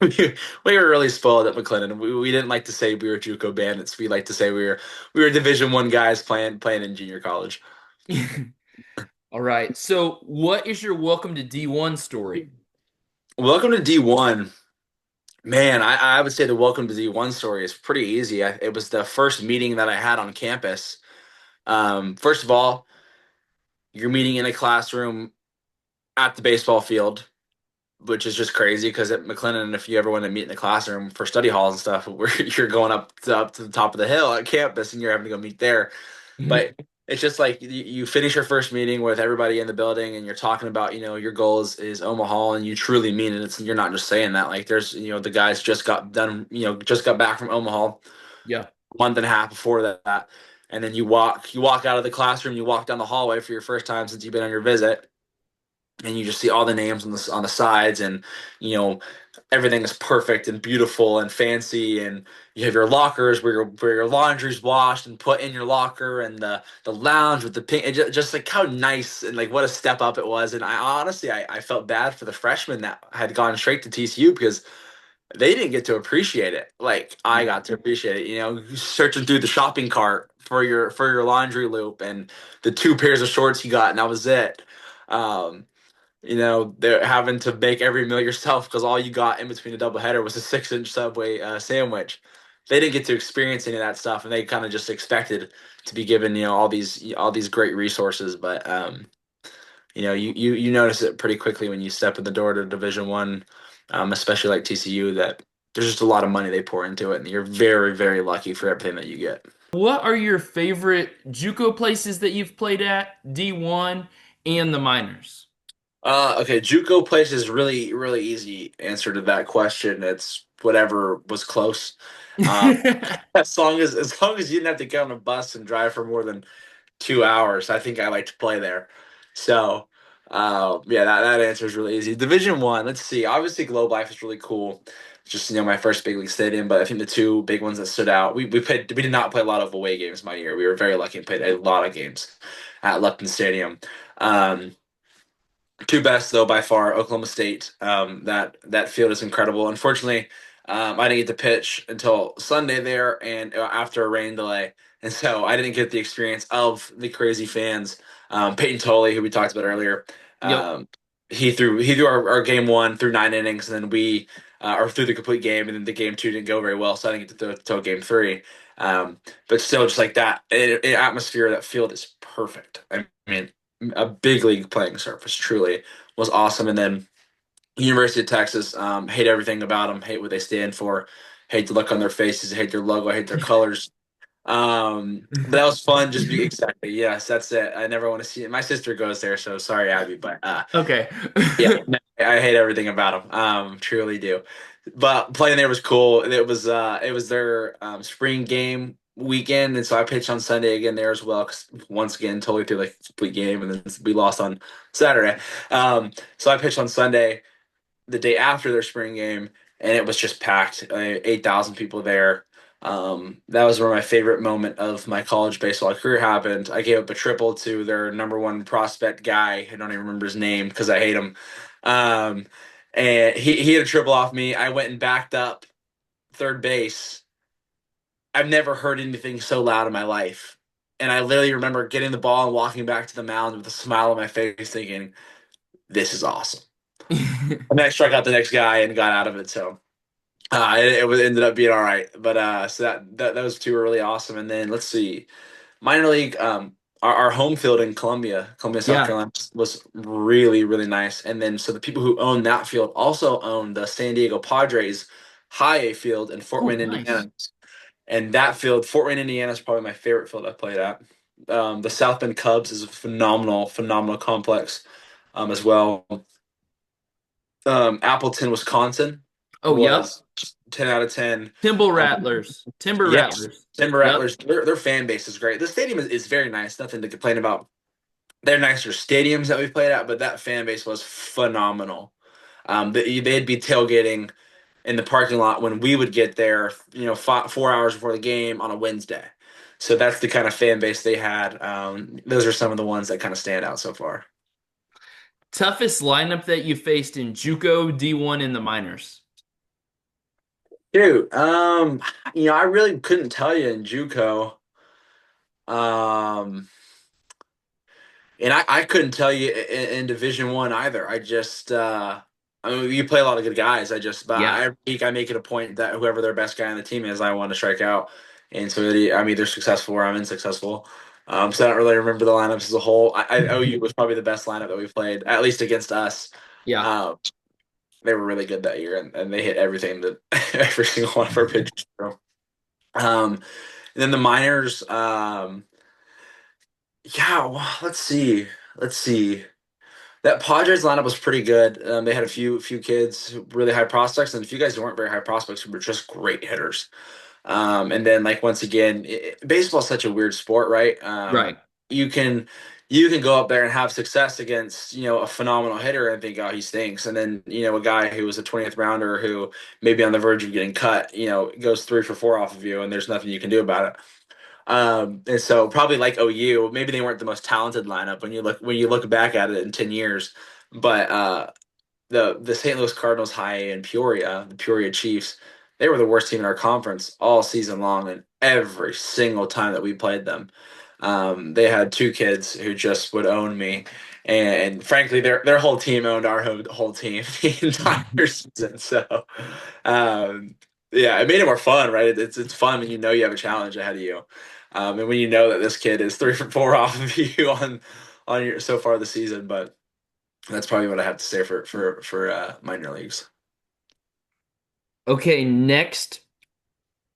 S2: we were really spoiled at McLennan. We didn't like to say we were JUCO bandits. We like to say we were Division I guys playing in junior college.
S1: All right. So, what is your welcome to D1 story?
S2: Welcome to D1. Man, I would say the welcome to D1 story is pretty easy. It was the first meeting that I had on campus. First of all, you're meeting in a classroom at the baseball field, which is just crazy because at McLennan, if you ever want to meet in the classroom for study halls and stuff, where you're going up to the top of the hill at campus and you're having to go meet there. But it's just like you finish your first meeting with everybody in the building and you're talking about, your goal is Omaha and you truly mean it. You're not just saying that. Like there's, the guys just got done, just got back from Omaha
S1: Yeah.
S2: a month and a half before that. And then you walk out of the classroom, you walk down the hallway for your first time since you've been on your visit, and you just see all the names on the sides, and you know everything is perfect and beautiful and fancy, and you have your lockers where your laundry's washed and put in your locker, and the lounge with the pink, just like how nice and like what a step up it was. And I honestly I felt bad for the freshmen that had gone straight to TCU because they didn't get to appreciate it like I got to appreciate it. Searching through the shopping cart for your laundry loop and the two pairs of shorts you got, and that was it. Um, they're having to make every meal yourself because all you got in between a doubleheader was a 6-inch Subway sandwich. They didn't get to experience any of that stuff, and they kind of just expected to be given, all these great resources. But you notice it pretty quickly when you step in the door to Division I, especially like TCU, that there's just a lot of money they pour into it, and you're very, very lucky for everything that you get.
S1: What are your favorite JUCO places that you've played at, D1 and the minors?
S2: Okay, JUCO place is really, really easy answer to that question. It's whatever was close. Um, as long as you didn't have to get on a bus and drive for more than 2 hours, I think I like to play there. So, yeah, that answer is really easy. Division I, let's see. Obviously, Globe Life is really cool. It's just my first big league stadium, but I think the two big ones that stood out. We did not play a lot of away games my year. We were very lucky and played a lot of games at Lupton Stadium. Um, Two best though by far, Oklahoma State. That field is incredible. Unfortunately, I didn't get to pitch until Sunday there, and after a rain delay, and so I didn't get the experience of the crazy fans. Peyton Tolley, who we talked about earlier,
S1: Yep.
S2: um, he threw our game one through 9 innings, and then we or through the complete game, and then the game two didn't go very well, so I didn't get to throw till game three. But still, just like that, atmosphere, that field is perfect. I mean, a big league playing surface. Truly was awesome. And then University of Texas, hate everything about them. Hate what they stand for. Hate the look on their faces. Hate their logo. Hate their colors. But that was fun. Just be exactly, yes, that's it. I never want to see it. My sister goes there, so sorry, Abby, but
S1: Okay.
S2: yeah, I hate everything about them. Truly do. But playing there was cool. It was their spring game weekend, and so I pitched on Sunday again there as well. 'Cause once again, totally through like complete game, and then we lost on Saturday. So I pitched on Sunday, the day after their spring game, and it was just packed. 8,000 people there. That was where my favorite moment of my college baseball career happened. I gave up a triple to their number one prospect guy. I don't even remember his name because I hate him. Um, and he had a triple off me. I went and backed up third base. I've never heard anything so loud in my life. And I literally remember getting the ball and walking back to the mound with a smile on my face, thinking, "This is awesome." And then I struck out the next guy and got out of it. So ended up being all right. But so that those two were really awesome. And then let's see, minor league. our home field in Columbia, South
S1: Yeah.
S2: Carolina, was really, really nice. And then so the people who own that field also own the San Diego Padres High A field in Fort
S1: Oh,
S2: Wayne,
S1: nice.
S2: Indiana. And that field, Fort Wayne, Indiana, is probably my favorite field I've played at. The South Bend Cubs is a phenomenal, phenomenal complex as well. Appleton, Wisconsin
S1: Oh, yep.
S2: was 10 out of 10.
S1: Timber
S2: Um,
S1: Rattlers. Timber
S2: yes,
S1: Rattlers.
S2: Denver
S1: Yep.
S2: Rattlers, their fan base is great. The stadium is very nice, nothing to complain about. They're nicer stadiums that we played at, but that fan base was phenomenal. They'd be tailgating in the parking lot when we would get there, 4 hours before the game on a Wednesday. So that's the kind of fan base they had. Those are some of the ones that kind of stand out so far.
S1: Toughest lineup that you faced in JUCO, D1, in the minors.
S2: Dude, I really couldn't tell you in JUCO. Um, And I couldn't tell you in Division One either. I mean, you play a lot of good guys. But
S1: Yeah.
S2: every week I make it a point that whoever their best guy on the team is, I want to strike out. And so I'm either successful or I'm unsuccessful. So I don't really remember the lineups as a whole. OU was probably the best lineup that we played, at least against us.
S1: Yeah.
S2: Um, they were really good that year, and they hit everything that every single one of our pitchers threw. And then the minors, yeah. Well, let's see. That Padres lineup was pretty good. They had a few kids, really high prospects, and a few guys who weren't very high prospects who were just great hitters. And then like once again, baseball is such a weird sport, right?
S1: Right.
S2: You can you can go up there and have success against a phenomenal hitter and think, oh, he stinks, and then a guy who was a 20th rounder who maybe on the verge of getting cut, goes 3 for 4 off of you, and there's nothing you can do about it. And so probably like OU, maybe they weren't the most talented lineup when you look back at it in 10 years. But the St. Louis Cardinals high in Peoria, the Peoria Chiefs, they were the worst team in our conference all season long, and every single time that we played them. They had 2 kids who just would own me. And frankly, their whole team owned our whole team the entire season. So, um, yeah, it made it more fun, right? It's fun when you have a challenge ahead of you, and when you know that this kid is 3 for 4 off of you on your so far this season. But that's probably what I have to say for minor leagues.
S1: Okay, next.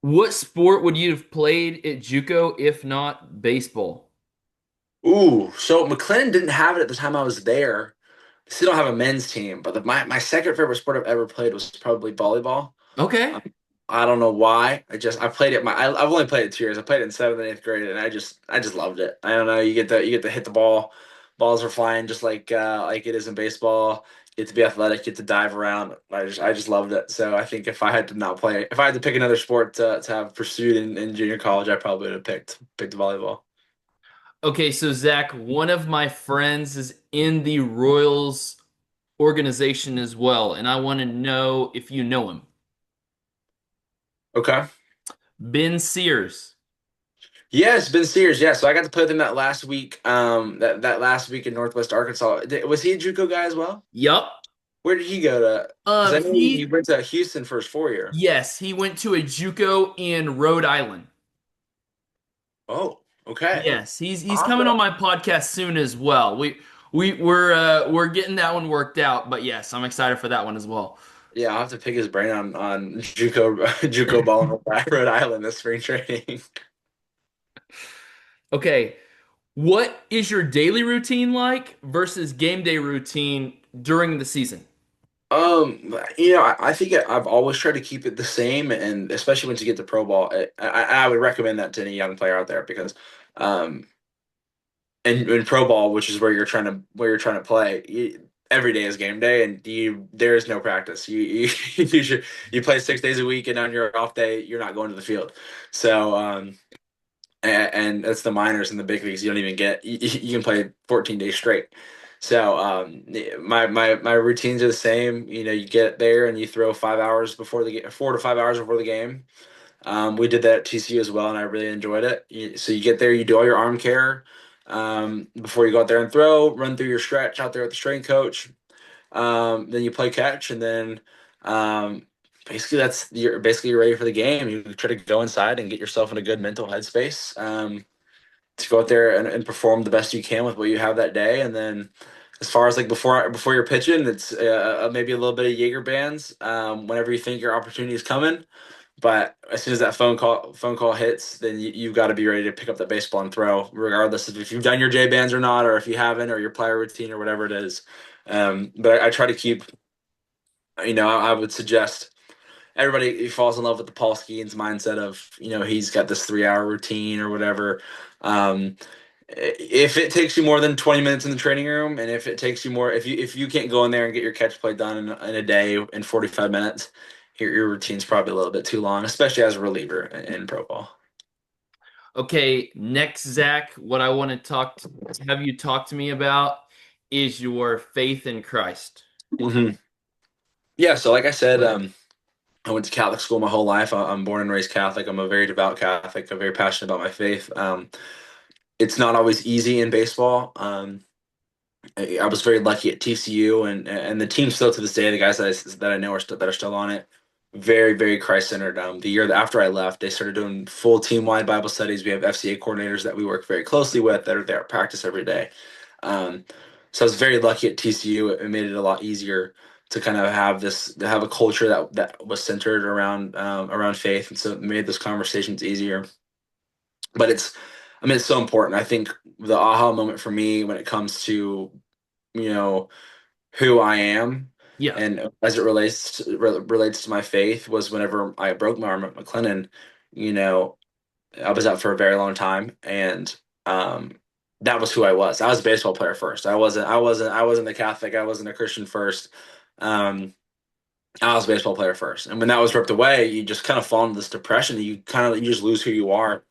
S1: What sport would you have played at JUCO if not baseball?
S2: Ooh, so McLennan didn't have it at the time I was there. They still don't have a men's team, but my second favorite sport I've ever played was probably volleyball.
S1: Okay.
S2: Um, I don't know why. I played it. I've only played it 2 years. I played it in seventh and eighth grade, and I just loved it. I don't know. You get to hit the ball. Balls are flying just like it is in baseball. You get to be athletic. You get to dive around. I just loved it. So I think if I had to pick another sport to have pursued in junior college, I probably would have picked volleyball.
S1: Okay, so Zach, one of my friends is in the Royals organization as well, and I want to know if you know him.
S2: Okay.
S1: Ben Sears.
S2: Yes, Ben Sears. Yeah, so I got to play with him that last week. That last week in Northwest Arkansas. Was he a JUCO guy as well?
S1: Yup.
S2: Where did he go to? Because I know he
S1: He
S2: went to Houston for his 4 year.
S1: yes, he went to a JUCO in Rhode Island.
S2: Oh, okay.
S1: Yes, he's coming
S2: Awesome.
S1: on my podcast soon as well. We're getting that one worked out, but yes, I'm excited for that one as well.
S2: Yeah, I'll have to pick his brain on JUCO JUCO ball in Rhode Island this spring training.
S1: Okay, what is your daily routine like versus game day routine during the season?
S2: I think I've always tried to keep it the same, and especially once you get to pro ball, I would recommend that to any young player out there because, um, in pro ball, which is where you're trying to play, every day is game day, and there is no practice. You play 6 days a week, and on your off day, you're not going to the field. So, and it's the minors and the big leagues. You don't even get you can play 14 days straight. So my routines are the same. You get there and you throw 5 hours before the game, 4 to 5 hours before the game. We did that at TCU as well, and I really enjoyed it. So you get there, you do all your arm care before you go out there and throw. Run through your stretch out there with the strength coach. Then you play catch, and then um, basically you're ready for the game. You try to go inside and get yourself in a good mental headspace. to go out there and perform the best you can with what you have that day. And then as far as like before you're pitching, it's maybe a little bit of Jaeger bands whenever you think your opportunity is coming. But as soon as that phone call hits, then you've got to be ready to pick up that baseball and throw, regardless of if you've done your J bands or not, or if you haven't, or your plyer routine or whatever it is. But I try to keep, I would suggest everybody falls in love with the Paul Skeens mindset of, he's got this 3 hour routine or whatever. Um, if it takes you more than 20 minutes in the training room, and if it takes you more, if you can't go in there and get your catch play done in a day in 45 minutes, your routine's probably a little bit too long, especially as a reliever in pro ball.
S1: Okay, next, Zach, what I want to have you talk to me about is your faith in Christ.
S2: Hmm. Yeah, so like I said, I went to Catholic school my whole life. I'm born and raised Catholic. I'm a very devout Catholic. I'm very passionate about my faith. It's not always easy in baseball. I was very lucky at TCU, and the team still to this day, the guys that I know that are still on it, very very Christ centered. The year after I left, they started doing full team wide Bible studies. We have FCA coordinators that we work very closely with that are there at practice every day. Um, so I was very lucky at TCU. It made it a lot easier to kind of have a culture that was centered around faith, and so it made those conversations easier. But it's so important. I think the aha moment for me when it comes to you know who I am
S1: Yeah,
S2: and as it relates to my faith was whenever I broke my arm at McLennan. You know, I was out for a very long time, and um, that was who I was. I was a baseball player first. I wasn't a Catholic. I wasn't a Christian first. Um, I was a baseball player first, and when that was ripped away, you just kind of fall into this depression. You just lose who you are.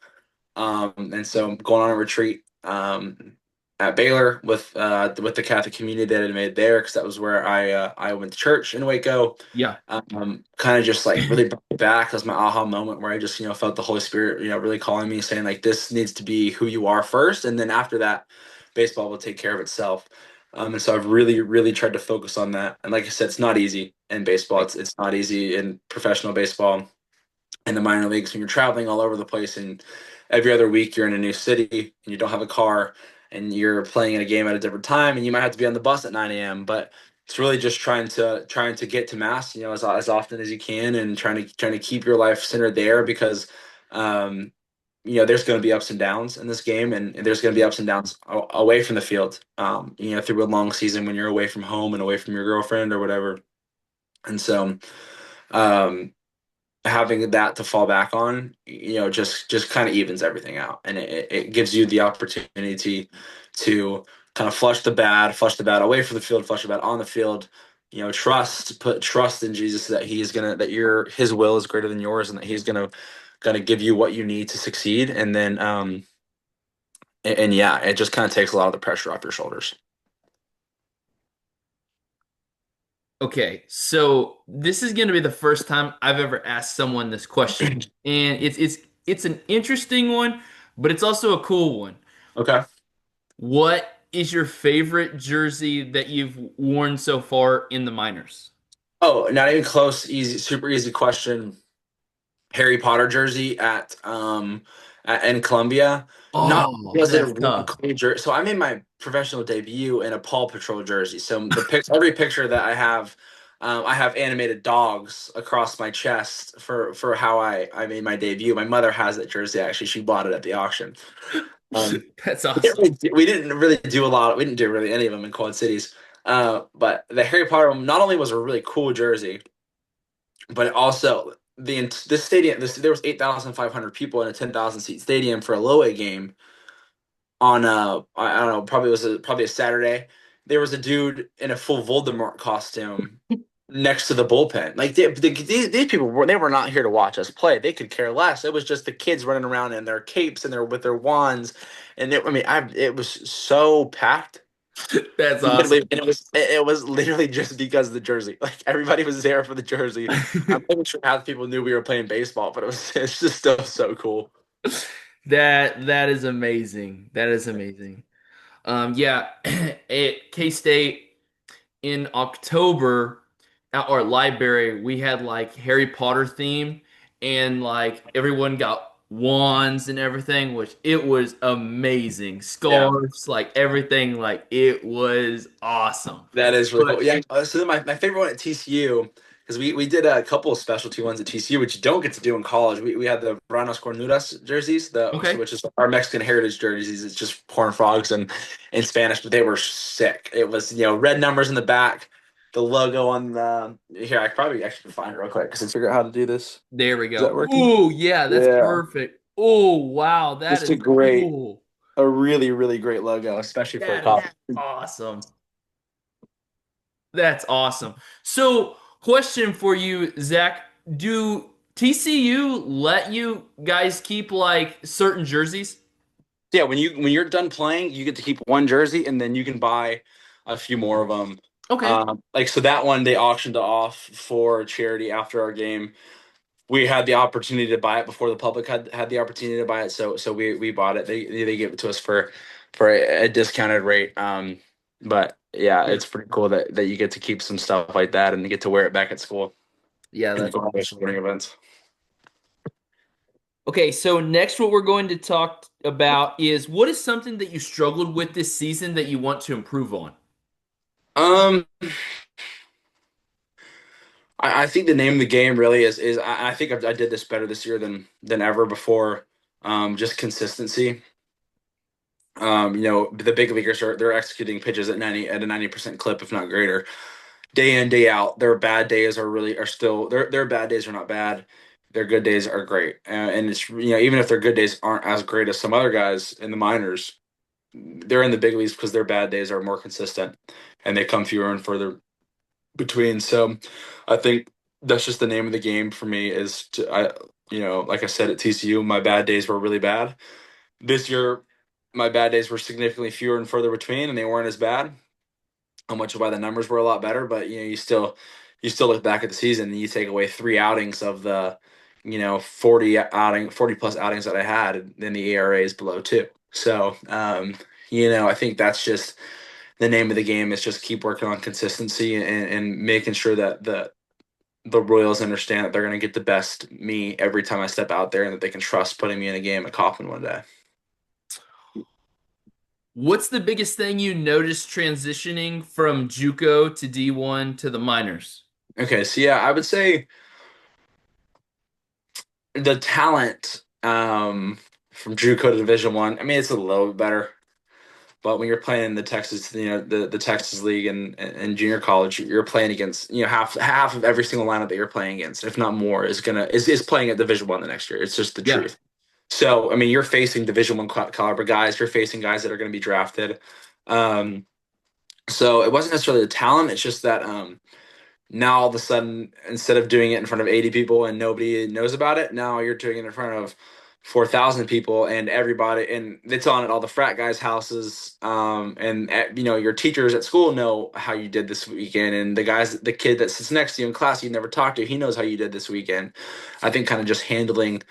S2: And so going on a retreat at Baylor with the Catholic community that I made there, because that was where I went to church in Waco.
S1: yeah.
S2: Kind of just like really brought me back. That was my aha moment where I just felt the Holy Spirit really calling me, saying like this needs to be who you are first, and then after that, baseball will take care of itself. And so I've really really tried to focus on that. And like I said, it's not easy in baseball. It's not easy in professional baseball in the minor leagues when you're traveling all over the place and every other week you're in a new city and you don't have a car and you're playing in a game at a different time and you might have to be on the bus at 9 a.m. But it's really just trying to get to mass, as often as you can, and trying to keep your life centered there because um, there's going to be ups and downs in this game, and there's going to be ups and downs away from the field. Through a long season when you're away from home and away from your girlfriend or whatever, and so. Um, Having that to fall back on, just kind of evens everything out, and it gives you the opportunity to kind of flush the bad away from the field, flush the bad on the field. Put trust in Jesus that his will is greater than yours, and that he's gonna give you what you need to succeed. And then and yeah, it just kind of takes a lot of the pressure off your shoulders.
S1: Okay, so this is going to be the first time I've ever asked someone this question, and it's an interesting one, but it's also a cool one.
S2: Okay.
S1: What is your favorite jersey that you've worn so far in the minors?
S2: Oh, not even close. Easy, super easy question. Harry Potter jersey in Columbia. Not
S1: Oh,
S2: was it a
S1: that's
S2: really
S1: tough.
S2: cool jersey. So I made my professional debut in a Paw Patrol jersey. So every picture that I have animated dogs across my chest for how I made my debut. My mother has that jersey actually. She bought it at the auction. Um,
S1: That's
S2: we didn't
S1: awesome.
S2: really we didn't really do a lot. We didn't do really any of them in Quad Cities. But the Harry Potter one not only was a really cool jersey, but it also this stadium there was 8,500 people in a 10,000 seat stadium for a low A game on I don't know, probably a Saturday. There was a dude in a full Voldemort costume next to the bullpen. Like these people were not here to watch us play. They could care less. It was just the kids running around in their capes and with their wands, and it was so packed.
S1: That's
S2: You can
S1: awesome.
S2: believe, and it was literally just because of the jersey. Like everybody was there for the jersey. I'm not even sure half the people knew we were playing baseball, but it's just still so cool.
S1: That is amazing. That is amazing. Yeah, at K-State in October at our library, we had like Harry Potter theme, and like everyone got wands and everything, which it was amazing.
S2: Yeah.
S1: Scarves, like everything, like it was awesome.
S2: That is really cool.
S1: But
S2: Yeah. So then my favorite one at TCU, because we did a couple of specialty ones at TCU, which you don't get to do in college. We had the Ranos Cornudas jerseys,
S1: okay,
S2: which is our Mexican heritage jerseys. It's just Horn Frogs and in Spanish, but they were sick. It was, red numbers in the back, the logo on the here. I probably actually can find it real quick because I figure out how to do this.
S1: there we
S2: Is that
S1: go.
S2: working?
S1: Ooh, yeah, that's
S2: Yeah.
S1: perfect. Oh, wow, that
S2: Just
S1: is cool.
S2: a really, really great logo, especially for a
S1: That is
S2: cop.
S1: awesome. That's awesome. So, question for you, Zach. Do TCU let you guys keep like certain jerseys?
S2: Yeah, when you're done playing, you get to keep one jersey, and then you can buy a few more of them.
S1: Okay.
S2: Like so that one they auctioned off for charity after our game. We had the opportunity to buy it before the public had the opportunity to buy it, so we bought it. They gave it to us for a discounted rate. But yeah,
S1: Yeah.
S2: it's pretty cool that you get to keep some stuff like that and you get to wear it back at school
S1: Yeah,
S2: and
S1: that's
S2: go to
S1: awesome.
S2: sporting events.
S1: Okay, so next what we're going to talk about is what is something that you struggled with this season that you want to improve on?
S2: Um, I think the name of the game really is I think I did this better this year than ever before. Just consistency. The big leaguers they're executing pitches at a 90% clip, if not greater, day in day out. Their bad days are still their bad days are not bad. Their good days are great, and it's even if their good days aren't as great as some other guys in the minors, they're in the big leagues because their bad days are more consistent, and they come fewer and further between. So I think that's just the name of the game for me is like I said at TCU, my bad days were really bad. This year, my bad days were significantly fewer and further between, and they weren't as bad. How much why the numbers were a lot better, but you still look back at the season and you take away 3 outings of the 40 plus outings that I had, then the ERA is below 2. So I think that's just the name of the game is just keep working on consistency and making sure that the Royals understand that they're going to get the best me every time I step out there and that they can trust putting me in a game at Kauffman one day.
S1: What's the biggest thing you noticed transitioning from JUCO to D1 to the minors?
S2: Okay, so yeah, I would say the talent from JUCO to Division One. I mean, it's a little bit better, but when you're playing in the Texas, the Texas League and junior college, you're playing against half of every single lineup that you're playing against, if not more, is playing at Division One the next year. It's just the
S1: Yeah.
S2: truth. So I mean, you're facing Division One caliber guys. You're facing guys that are going to be drafted. Um, so it wasn't necessarily the talent. It's just that now all of a sudden, instead of doing it in front of 80 people and nobody knows about it, now you're doing it in front of 4,000 people and everybody, and it's on at all the frat guys' houses. Your teachers at school know how you did this weekend, and the kid that sits next to you in class you never talked to, he knows how you did this weekend. I think kind of just handling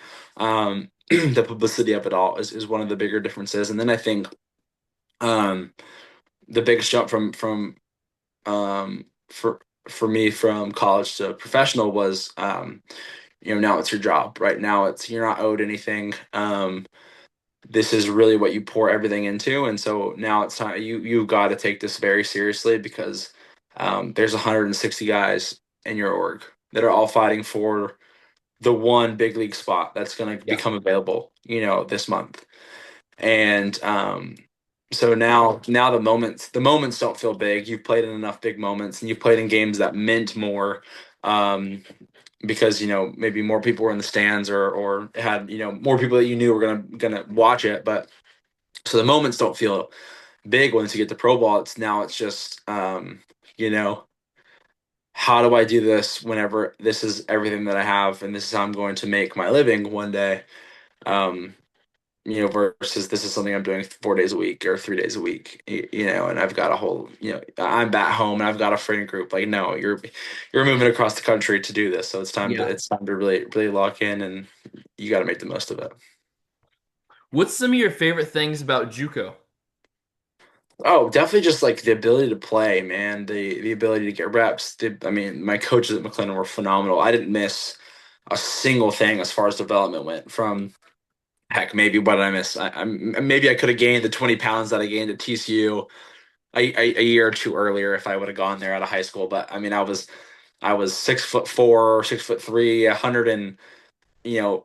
S2: the publicity of it all is one of the bigger differences. And then I think um, the biggest jump from um, for for me from college to professional was now it's your job. Right now it's you're not owed anything. This is really what you pour everything into, and so now it's time you got to take this very seriously because there's 160 guys in your org that are all fighting for the one big league spot that's going to
S1: Yeah.
S2: become available this month. And so now the moments don't feel big. You've played in enough big moments and you've played in games that meant more um, because maybe more people were in the stands or had more people that you knew were gonna watch it. But so the moments don't feel big once you get to pro ball. It's just you know how do I do this whenever this is everything that I have and this is how I'm going to make my living one day. Um, versus this is something I'm doing 4 days a week or 3 days a week, and I've got a whole, I'm back home and I've got a friend group. Like, no, you're moving across the country to do this, so
S1: Yeah.
S2: it's time to really really lock in, and you got to make the most of it.
S1: What's some of your favorite things about JUCO?
S2: Oh, definitely just like the ability to play, man. The ability to get reps. I mean, my coaches at McLennan were phenomenal. I didn't miss a single thing as far as development went from Heck, maybe what did I miss? Maybe I could have gained the 20 pounds that I gained at TCU a year or two earlier if I would have gone there out of high school. But I mean, I was 6'4", 6'3",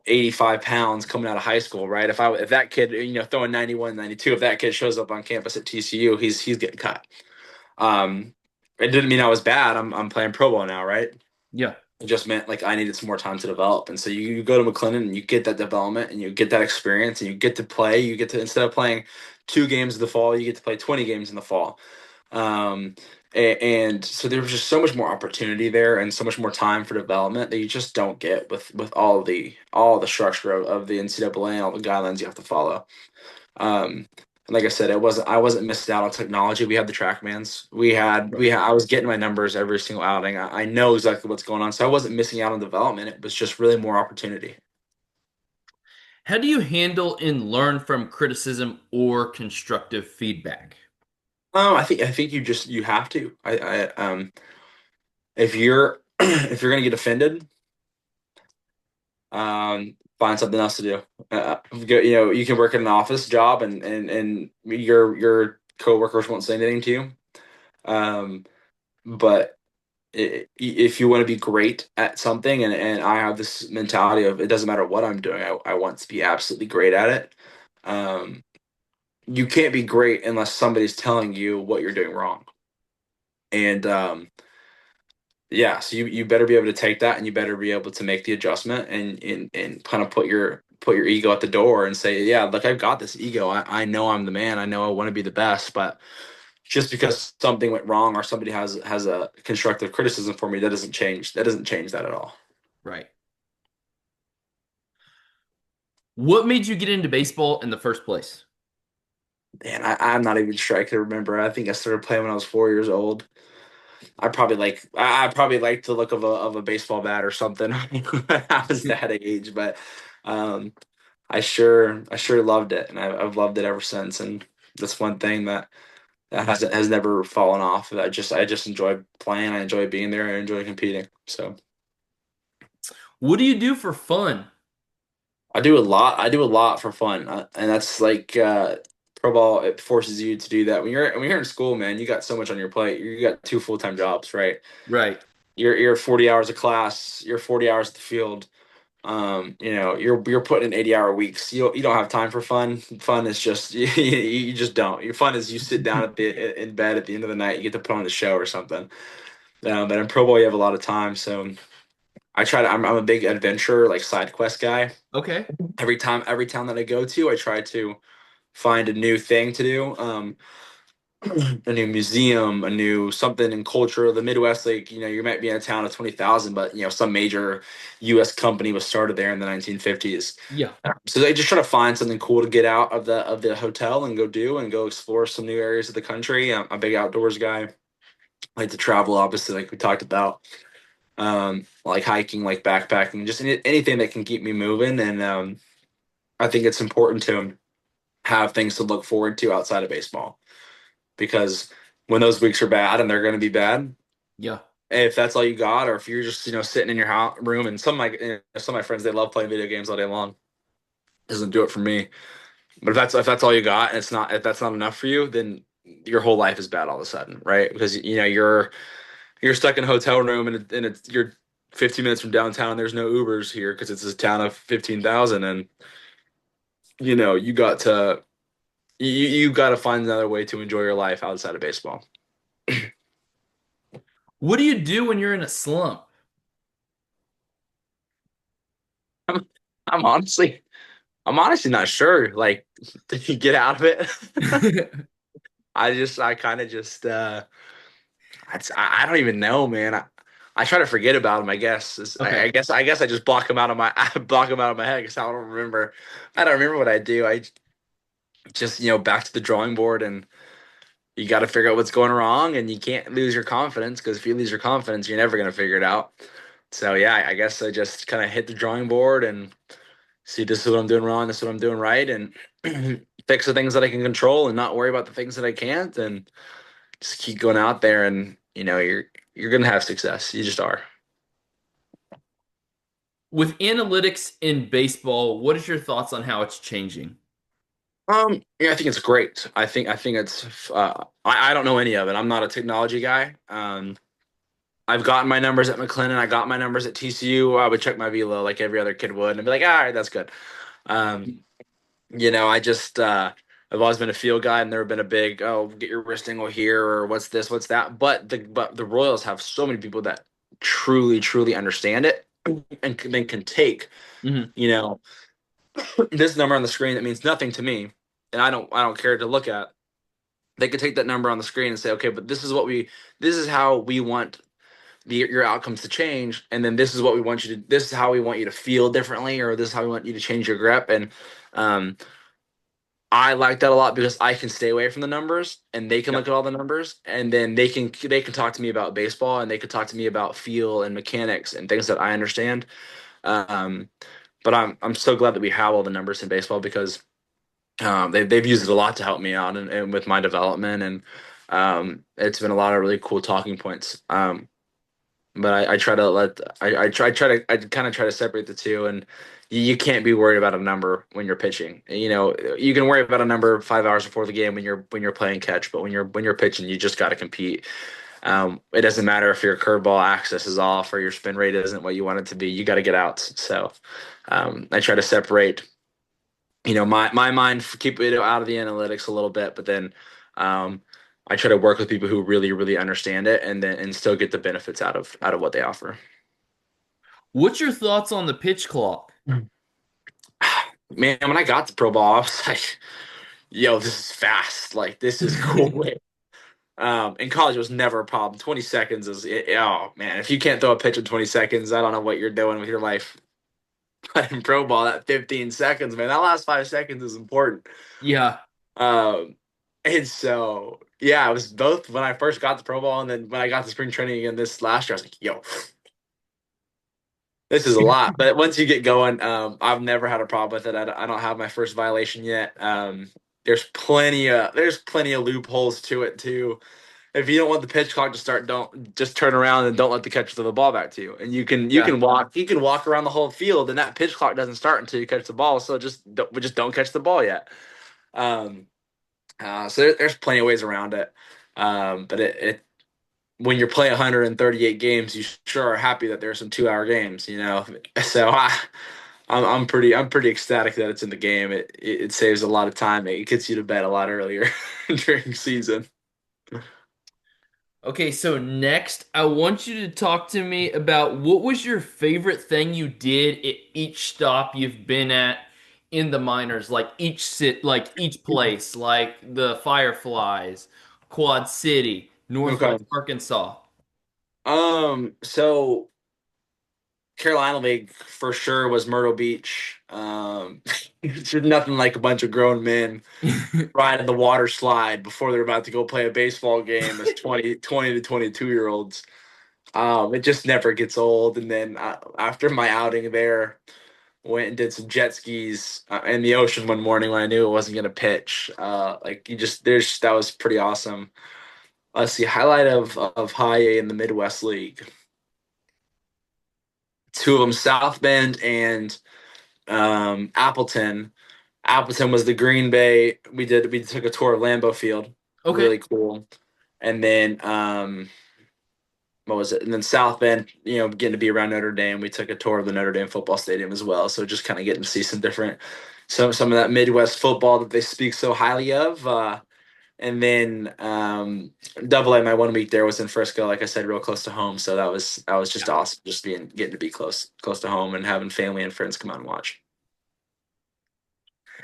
S2: 85 pounds coming out of high school, right? If that kid, throwing 91, 92, if that kid shows up on campus at TCU, he's getting cut. Um, it didn't mean I was bad. I'm playing pro ball now, right?
S1: Yeah.
S2: It just meant like I needed some more time to develop. And so you go to McLennan and you get that development and you get that experience and you get to play. You get to, instead of playing 2 games in the fall, you get to play 20 games in the fall. Um, and so there was just so much more opportunity there and so much more time for development that you just don't get with all the structure of the NCAA and all the guidelines you have to follow. And like I said, I wasn't missing out on technology. We had the TrackMans. I was getting my numbers every single outing. I know exactly what's going on, so I wasn't missing out on development. It was just really more opportunity.
S1: How do you handle and learn from criticism or constructive feedback?
S2: I think you have to. If you're if you're gonna get offended, find something else to do. You can work in an office job and your coworkers won't say anything to you. Um, but if you want to be great at something, and I have this mentality of it doesn't matter what I'm doing, I want to be absolutely great at it. Um, you can't be great unless somebody's telling you what you're doing wrong. And yeah, so you better be able to take that, and you better be able to make the adjustment and kind of put your ego at the door and say, yeah, look, I've got this ego. I know I'm the man. I know I want to be the best, but just because something went wrong or somebody has a constructive criticism for me, that doesn't change that at all.
S1: Right. What made you get into baseball in the first place?
S2: Man, I'm not even sure I can remember. I think I started playing when I was 4 years old. I probably liked the look of a baseball bat or something when I was that age, but um, I sure loved it, and I've loved it ever since. And that's one thing that has never fallen off. I just enjoy playing. I enjoy being there. I enjoy competing. So
S1: What do you do for fun?
S2: I do a lot. I do a lot for fun, and that's like pro ball. It forces you to do that when you're in school, man. You got so much on your plate. You got 2 full-time jobs, right?
S1: Right.
S2: You're 40 hours of class. You're 40 hours at the field. You're putting in 80-hour weeks. You don't have time for fun. Fun is just you just don't. Your fun is you sit down in bed at the end of the night. You get to put on the show or something. But in pro ball, you have a lot of time. So I'm a big adventure like side quest guy.
S1: Okay.
S2: Every town that I go to, I try to find a new thing to do. A new museum, a new something in culture. The Midwest, like you might be in a town of 20,000, but some major U.S. company was started there in the 1950s.
S1: Yeah.
S2: So they just try to find something cool to get out of the hotel and go do and go explore some new areas of the country. I'm a big outdoors guy. I like to travel, obviously, like we talked about. Like hiking, like backpacking, just anything that can keep me moving. And I think it's important to have things to look forward to outside of baseball because when those weeks are bad and they're going to be bad,
S1: Yeah.
S2: if that's all you got, or if you're just sitting in your room, and some of my friends they love playing video games all day long, doesn't do it for me. But if that's all you got, and if that's not enough for you, then your whole life is bad all of a sudden, right? Because you're stuck in a hotel room you're 15 minutes from downtown. There's no Ubers here because it's a town of 15,000, and you got to find another way to enjoy your life outside of baseball.
S1: What do you do when you're in a slump?
S2: I'm, I'm honestly I'm honestly not sure. Like, did you get out of it? I kind of just I don't even know, man. I try to forget about them. I guess
S1: Okay.
S2: I guess I just block them out of my I block them out of my head because I don't remember what I do. I just back to the drawing board, and you got to figure out what's going wrong, and you can't lose your confidence because if you lose your confidence, you're never gonna figure it out. So yeah, I guess I just kind of hit the drawing board and see this is what I'm doing wrong, this is what I'm doing right, and fix the things that I can control and not worry about the things that I can't, and just keep going out there, and you're gonna have success. You just are.
S1: With analytics in baseball, what is your thoughts on how it's changing?
S2: Yeah, I think it's great. I think it's I don't know any of it. I'm not a technology guy. I've gotten my numbers at McLennan. I got my numbers at TCU. I would check my velo like every other kid would and be like, all right, that's good. Um, I just I've always been a field guy. I've never been a big, oh, get your wrist angle here or what's this, what's that. But the Royals have so many people that truly, truly understand it and then can take,
S1: Hmm.
S2: you know, this number on the screen that means nothing to me, and I don't care to look at. They could take that number on the screen and say, okay, but this is how we want your outcomes to change, and then this is how we want you to feel differently, or this is how we want you to change your grip. And um, I like that a lot because I can stay away from the numbers, and they can
S1: Yeah.
S2: look at all the numbers, and then they can talk to me about baseball, and they could talk to me about feel and mechanics and things that I understand. Um, but I'm so glad that we have all the numbers in baseball because they've used it a lot to help me out and with my development, and it's been a lot of really cool talking points. But I try to I kind of try to separate the two, and you can't be worried about a number when you're pitching. You can worry about a number 5 hours before the game when you're playing catch, but when you're pitching, you just got to compete. It doesn't matter if your curveball axis is off or your spin rate isn't what you want it to be. You got to get outs. So I try to separate my mind, keep it out of the analytics a little bit, but then I try to work with people who really really understand it and still get the benefits out of what they offer.
S1: What's your thoughts on the pitch clock?
S2: Man, when I got to pro ball, I was like, yo, this is fast, like this is cool. In college it was never a problem. 20 seconds oh man, if you can't throw a pitch in 20 seconds, I don't know what you're doing with your life. But in pro ball, that 15 seconds, man, that last 5 seconds is important.
S1: Yeah.
S2: Um, and so, yeah, it was both when I first got the pro ball and then when I got to spring training again this last year, I was like, yo, this is a lot. But once you get going, I've never had a problem with it. I don't have my first violation yet. There's plenty of loopholes to it too. If you don't want the pitch clock to start, don't just turn around and don't let the catcher throw the ball back to you. And
S1: Yeah.
S2: you can walk around the whole field, and that pitch clock doesn't start until you catch the ball. So just don't catch the ball yet. Um, so there's plenty of ways around it. But when you're playing 138 games, you sure are happy that there's some 2 hour games. So I'm pretty ecstatic that it's in the game. It saves a lot of time. It gets you to bed a lot earlier during season.
S1: Okay, so next, I want you to talk to me about what was your favorite thing you did at each stop you've been at in the minors, like each place, like the Fireflies, Quad City,
S2: Okay.
S1: Northwest Arkansas.
S2: So Carolina League for sure was Myrtle Beach. It's just nothing like a bunch of grown men riding the water slide before they're about to go play a baseball game as 20 to 22-year-olds. It just never gets old. And then after my outing there, went and did some jet skis in the ocean one morning when I knew it wasn't going to pitch. Like you just there's that was pretty awesome. Let's see, highlight of high A in the Midwest League. Two of them, South Bend and Appleton. Appleton was the Green Bay. We took a tour of Lambeau Field,
S1: Okay.
S2: really cool. And then what was it? And then South Bend, getting to be around Notre Dame. We took a tour of the Notre Dame football stadium as well. So just kind of getting to see some of that Midwest football that they speak so highly of. And then Double A, my 1 week there was in Frisco, like I said, real close to home. So that was just awesome, just getting to be close to home and having family and friends come out and watch.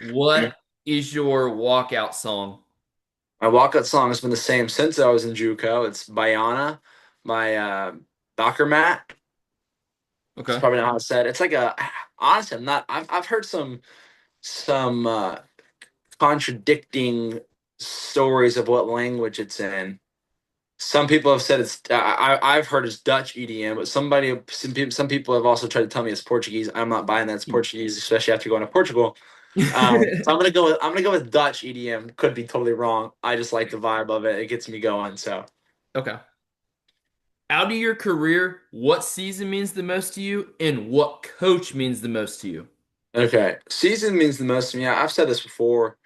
S1: What is your walkout song?
S2: My walkout song has been the same since I was in JUCO. It's Bayana by Docker Matt. It's
S1: Okay.
S2: probably not how it's said. It's like a honestly, I'm not. I've heard some contradicting stories of what language it's in. Some people have said I've heard it's Dutch EDM, but some people have also tried to tell me it's Portuguese. I'm not buying that it's Portuguese, especially after going to Portugal. So I'm gonna go with Dutch EDM. Could be totally wrong. I just like the vibe of it. It gets me going. So
S1: Okay. Out of your career, what season means the most to you, and what coach means the most to you?
S2: Okay, season means the most to me. I've said this before.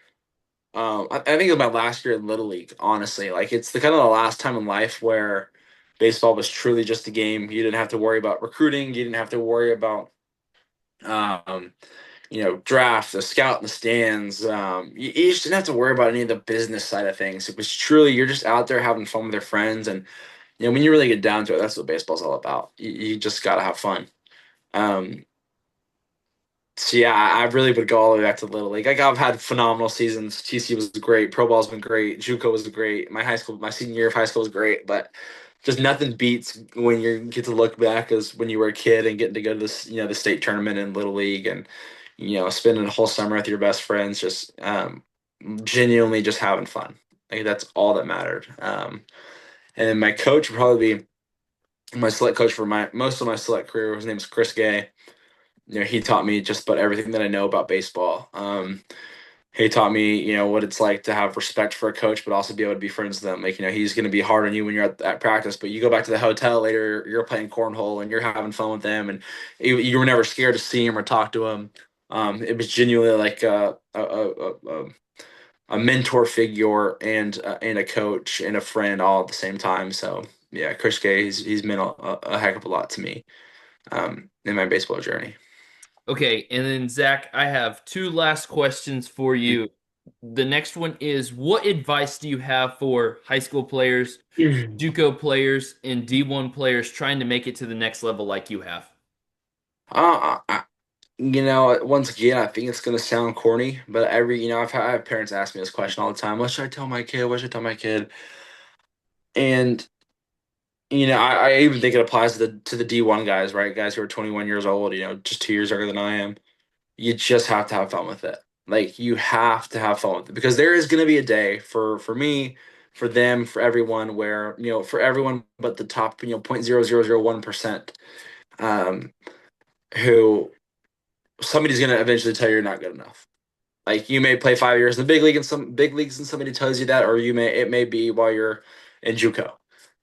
S2: I think about last year in Little League, honestly. Like it's the kind of the last time in life where baseball was truly just a game. You didn't have to worry about recruiting. You didn't have to worry about um, draft, the scout in the stands. You just didn't have to worry about any of the business side of things. It was truly you're just out there having fun with your friends, and when you really get down to it, that's what baseball's all about. You just gotta have fun. Um, So yeah, I really would go all the way back to Little League. Like I've had phenomenal seasons. TCU was great. Pro ball's been great. JUCO was great. My senior year of high school was great. But just nothing beats when you get to look back as when you were a kid and getting to go to this, the state tournament in Little League and spending a whole summer with your best friends, just genuinely just having fun. Like that's all that mattered. And then my coach would probably be my select coach for my most of my select career. His name is Chris Gay. He taught me just about everything that I know about baseball. He taught me, what it's like to have respect for a coach, but also be able to be friends with them. Like, he's going to be hard on you when you're at practice, but you go back to the hotel later, you're playing cornhole and you're having fun with them, and you were never scared to see him or talk to him. It was genuinely like a mentor figure and a coach and a friend all at the same time. So yeah, Chris Gay, he's meant a heck of a lot to me in my baseball journey.
S1: Okay, and then Zach, I have two last questions for you. The next one is, what advice do you have for high school players, JUCO players, and D1 players trying to make it to the next level like you have?
S2: I, once again, I think it's gonna sound corny, but I have parents ask me this question all the time. What should I tell my kid? What should I tell my kid? And I even think it applies to the D1 guys, right? Guys who are 21 years old, just 2 years younger than I am. You just have to have fun with it. Like you have to have fun with it because there is gonna be a day for me, for them, for everyone where, for everyone but the top, 0.0001%, um, who somebody's gonna eventually tell you you're not good enough. Like you may play 5 years in the big league and some big leagues and somebody tells you that, or it may be while you're in JUCO,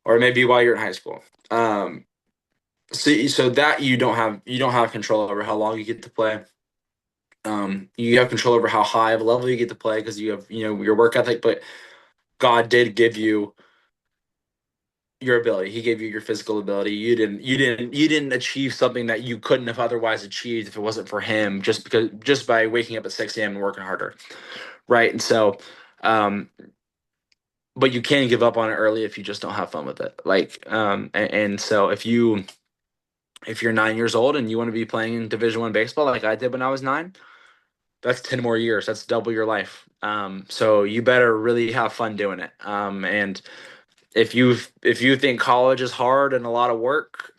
S2: or it may be while you're in high school. So that you don't have control over how long you get to play. You have control over how high of a level you get to play because you have your work ethic, but God did give you your ability. He gave you your physical ability. You didn't achieve something that you couldn't have otherwise achieved if it wasn't for him just by waking up at 6 a.m. and working harder. Right. And so, um, but you can give up on it early if you just don't have fun with it. And so if you're 9 years old and you want to be playing in Division I baseball like I did when I was 9, that's 10 more years. That's double your life. So you better really have fun doing it. And if you think college is hard and a lot of work,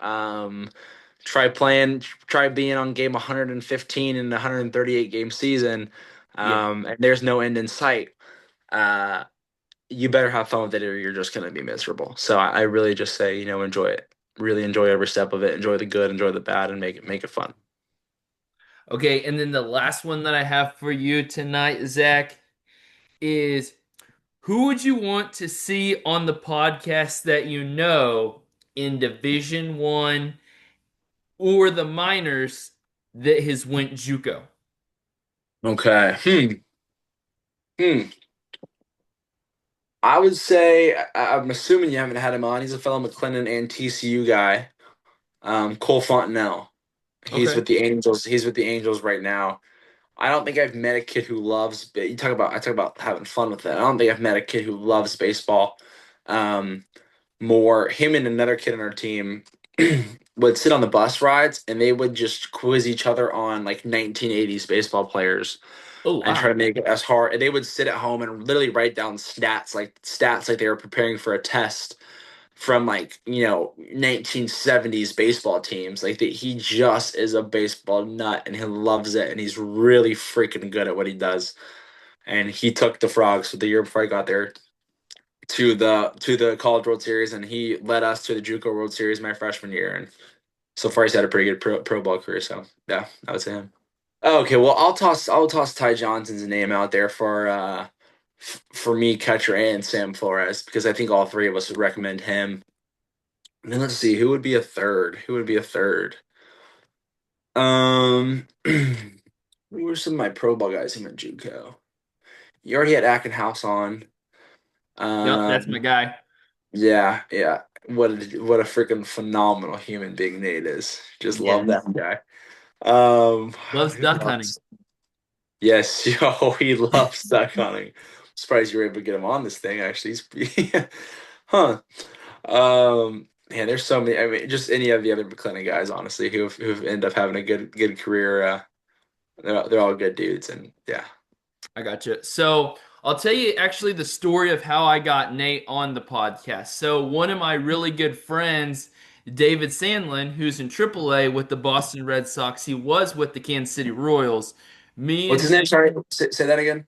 S2: try being on game 115 in a 138 game season,
S1: Yeah.
S2: and there's no end in sight. Uh, you better have fun with it or you're just going to be miserable. So I really just say, enjoy it. Really enjoy every step of it. Enjoy the good, enjoy the bad, and make it fun.
S1: Okay, and then the last one that I have for you tonight, Zach, is who would you want to see on the podcast that you know in Division One or the minors that has went JUCO?
S2: Okay. Hmm. I would say I'm assuming you haven't had him on. He's a fellow McLennan and TCU guy. Cole Fontenelle. He's
S1: Okay.
S2: with the Angels. He's with the Angels right now. I don't think I've met a kid who loves. I talk about having fun with it. I don't think I've met a kid who loves baseball. Um, More him and another kid on our team would sit on the bus rides and they would just quiz each other on like 1980s baseball players
S1: Oh
S2: and try
S1: wow.
S2: to make it as hard. And they would sit at home and literally write down stats like they were preparing for a test from 1970s baseball teams. Like that, he just is a baseball nut and he loves it and he's really freaking good at what he does. And he took the Frogs the year before I got there to the College World Series, and he led us to the JUCO World Series my freshman year. And so far, he's had a pretty good pro ball career. So yeah, I would say him. Okay, well, I'll toss Ty Johnson's name out there for me, catcher, and Sam Flores because I think all three of us would recommend him And then let's see, who would be a third? Who would be a third? Who were some of my pro ball guys who went JUCO? You already had Ackenhouse on.
S1: Yep, that's my
S2: Um,
S1: guy.
S2: yeah, yeah. What a freaking phenomenal human being Nate is. Just love that
S1: Yes.
S2: guy.
S1: Loves
S2: Who
S1: duck hunting.
S2: else? Yes, yo, he loves duck hunting. Surprised you were able to get him on this thing. Actually, huh? Man, there's so many. I mean, just any of the other McLennan guys, honestly, who've ended up having a good career. They're all good dudes, and yeah.
S1: I got you. So I'll tell you actually the story of how I got Nate on the podcast. So one of my really good friends, David Sandlin, who's in AAA with the Boston Red Sox, he was with the Kansas City Royals. Me
S2: What's
S1: and
S2: his name?
S1: him,
S2: Sorry, say that again.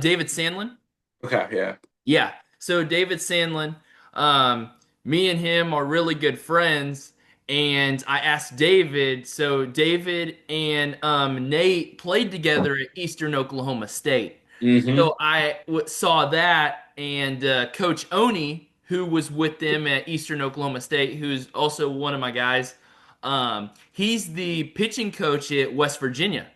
S1: David Sandlin.
S2: Okay, yeah.
S1: Yeah. So David Sandlin, um, me and him are really good friends. And I asked David, so David and Nate played together at Eastern Oklahoma State.
S2: Mm-hmm.
S1: So I saw that, and Coach Oni, who was with them at Eastern Oklahoma State, who's also one of my guys, he's the pitching coach at West Virginia.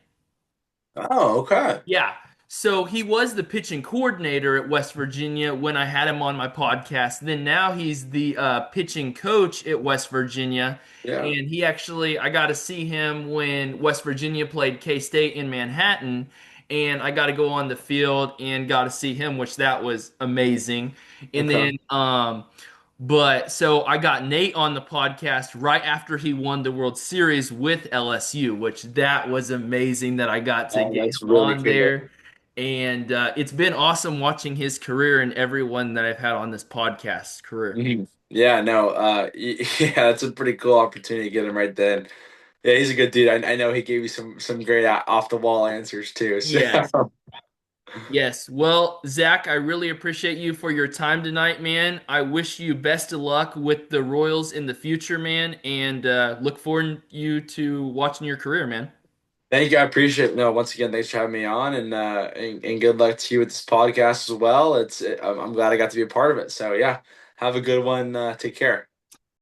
S2: Oh, okay.
S1: Yeah. So he was the pitching coordinator at West Virginia when I had him on my podcast. Then now he's the pitching coach at West Virginia.
S2: Yeah.
S1: And he actually, I got to see him when West Virginia played K-State in Manhattan. And I got to go on the field and got to see him, which that was amazing. And
S2: Okay.
S1: then, but so I got Nate on the podcast right after he won the World Series with LSU, which that was amazing that I got to
S2: Oh,
S1: get
S2: that's
S1: him
S2: really
S1: on
S2: cool.
S1: there. And it's been awesome watching his career and everyone that I've had on this podcast career.
S2: Mhm. Yeah, no, yeah, that's a pretty cool opportunity to get him right then. Yeah, he's a good dude. I know he gave you some great off the wall answers too. So
S1: Yes. Yes. Well, Zach, I really appreciate you for your time tonight, man. I wish you best of luck with the Royals in the future, man, and look forward you to watching your career, man.
S2: thank you. I appreciate it. No, once again, thanks for having me on, and good luck to you with this podcast as well. I'm glad I got to be a part of it. So yeah, have a good one. Take care.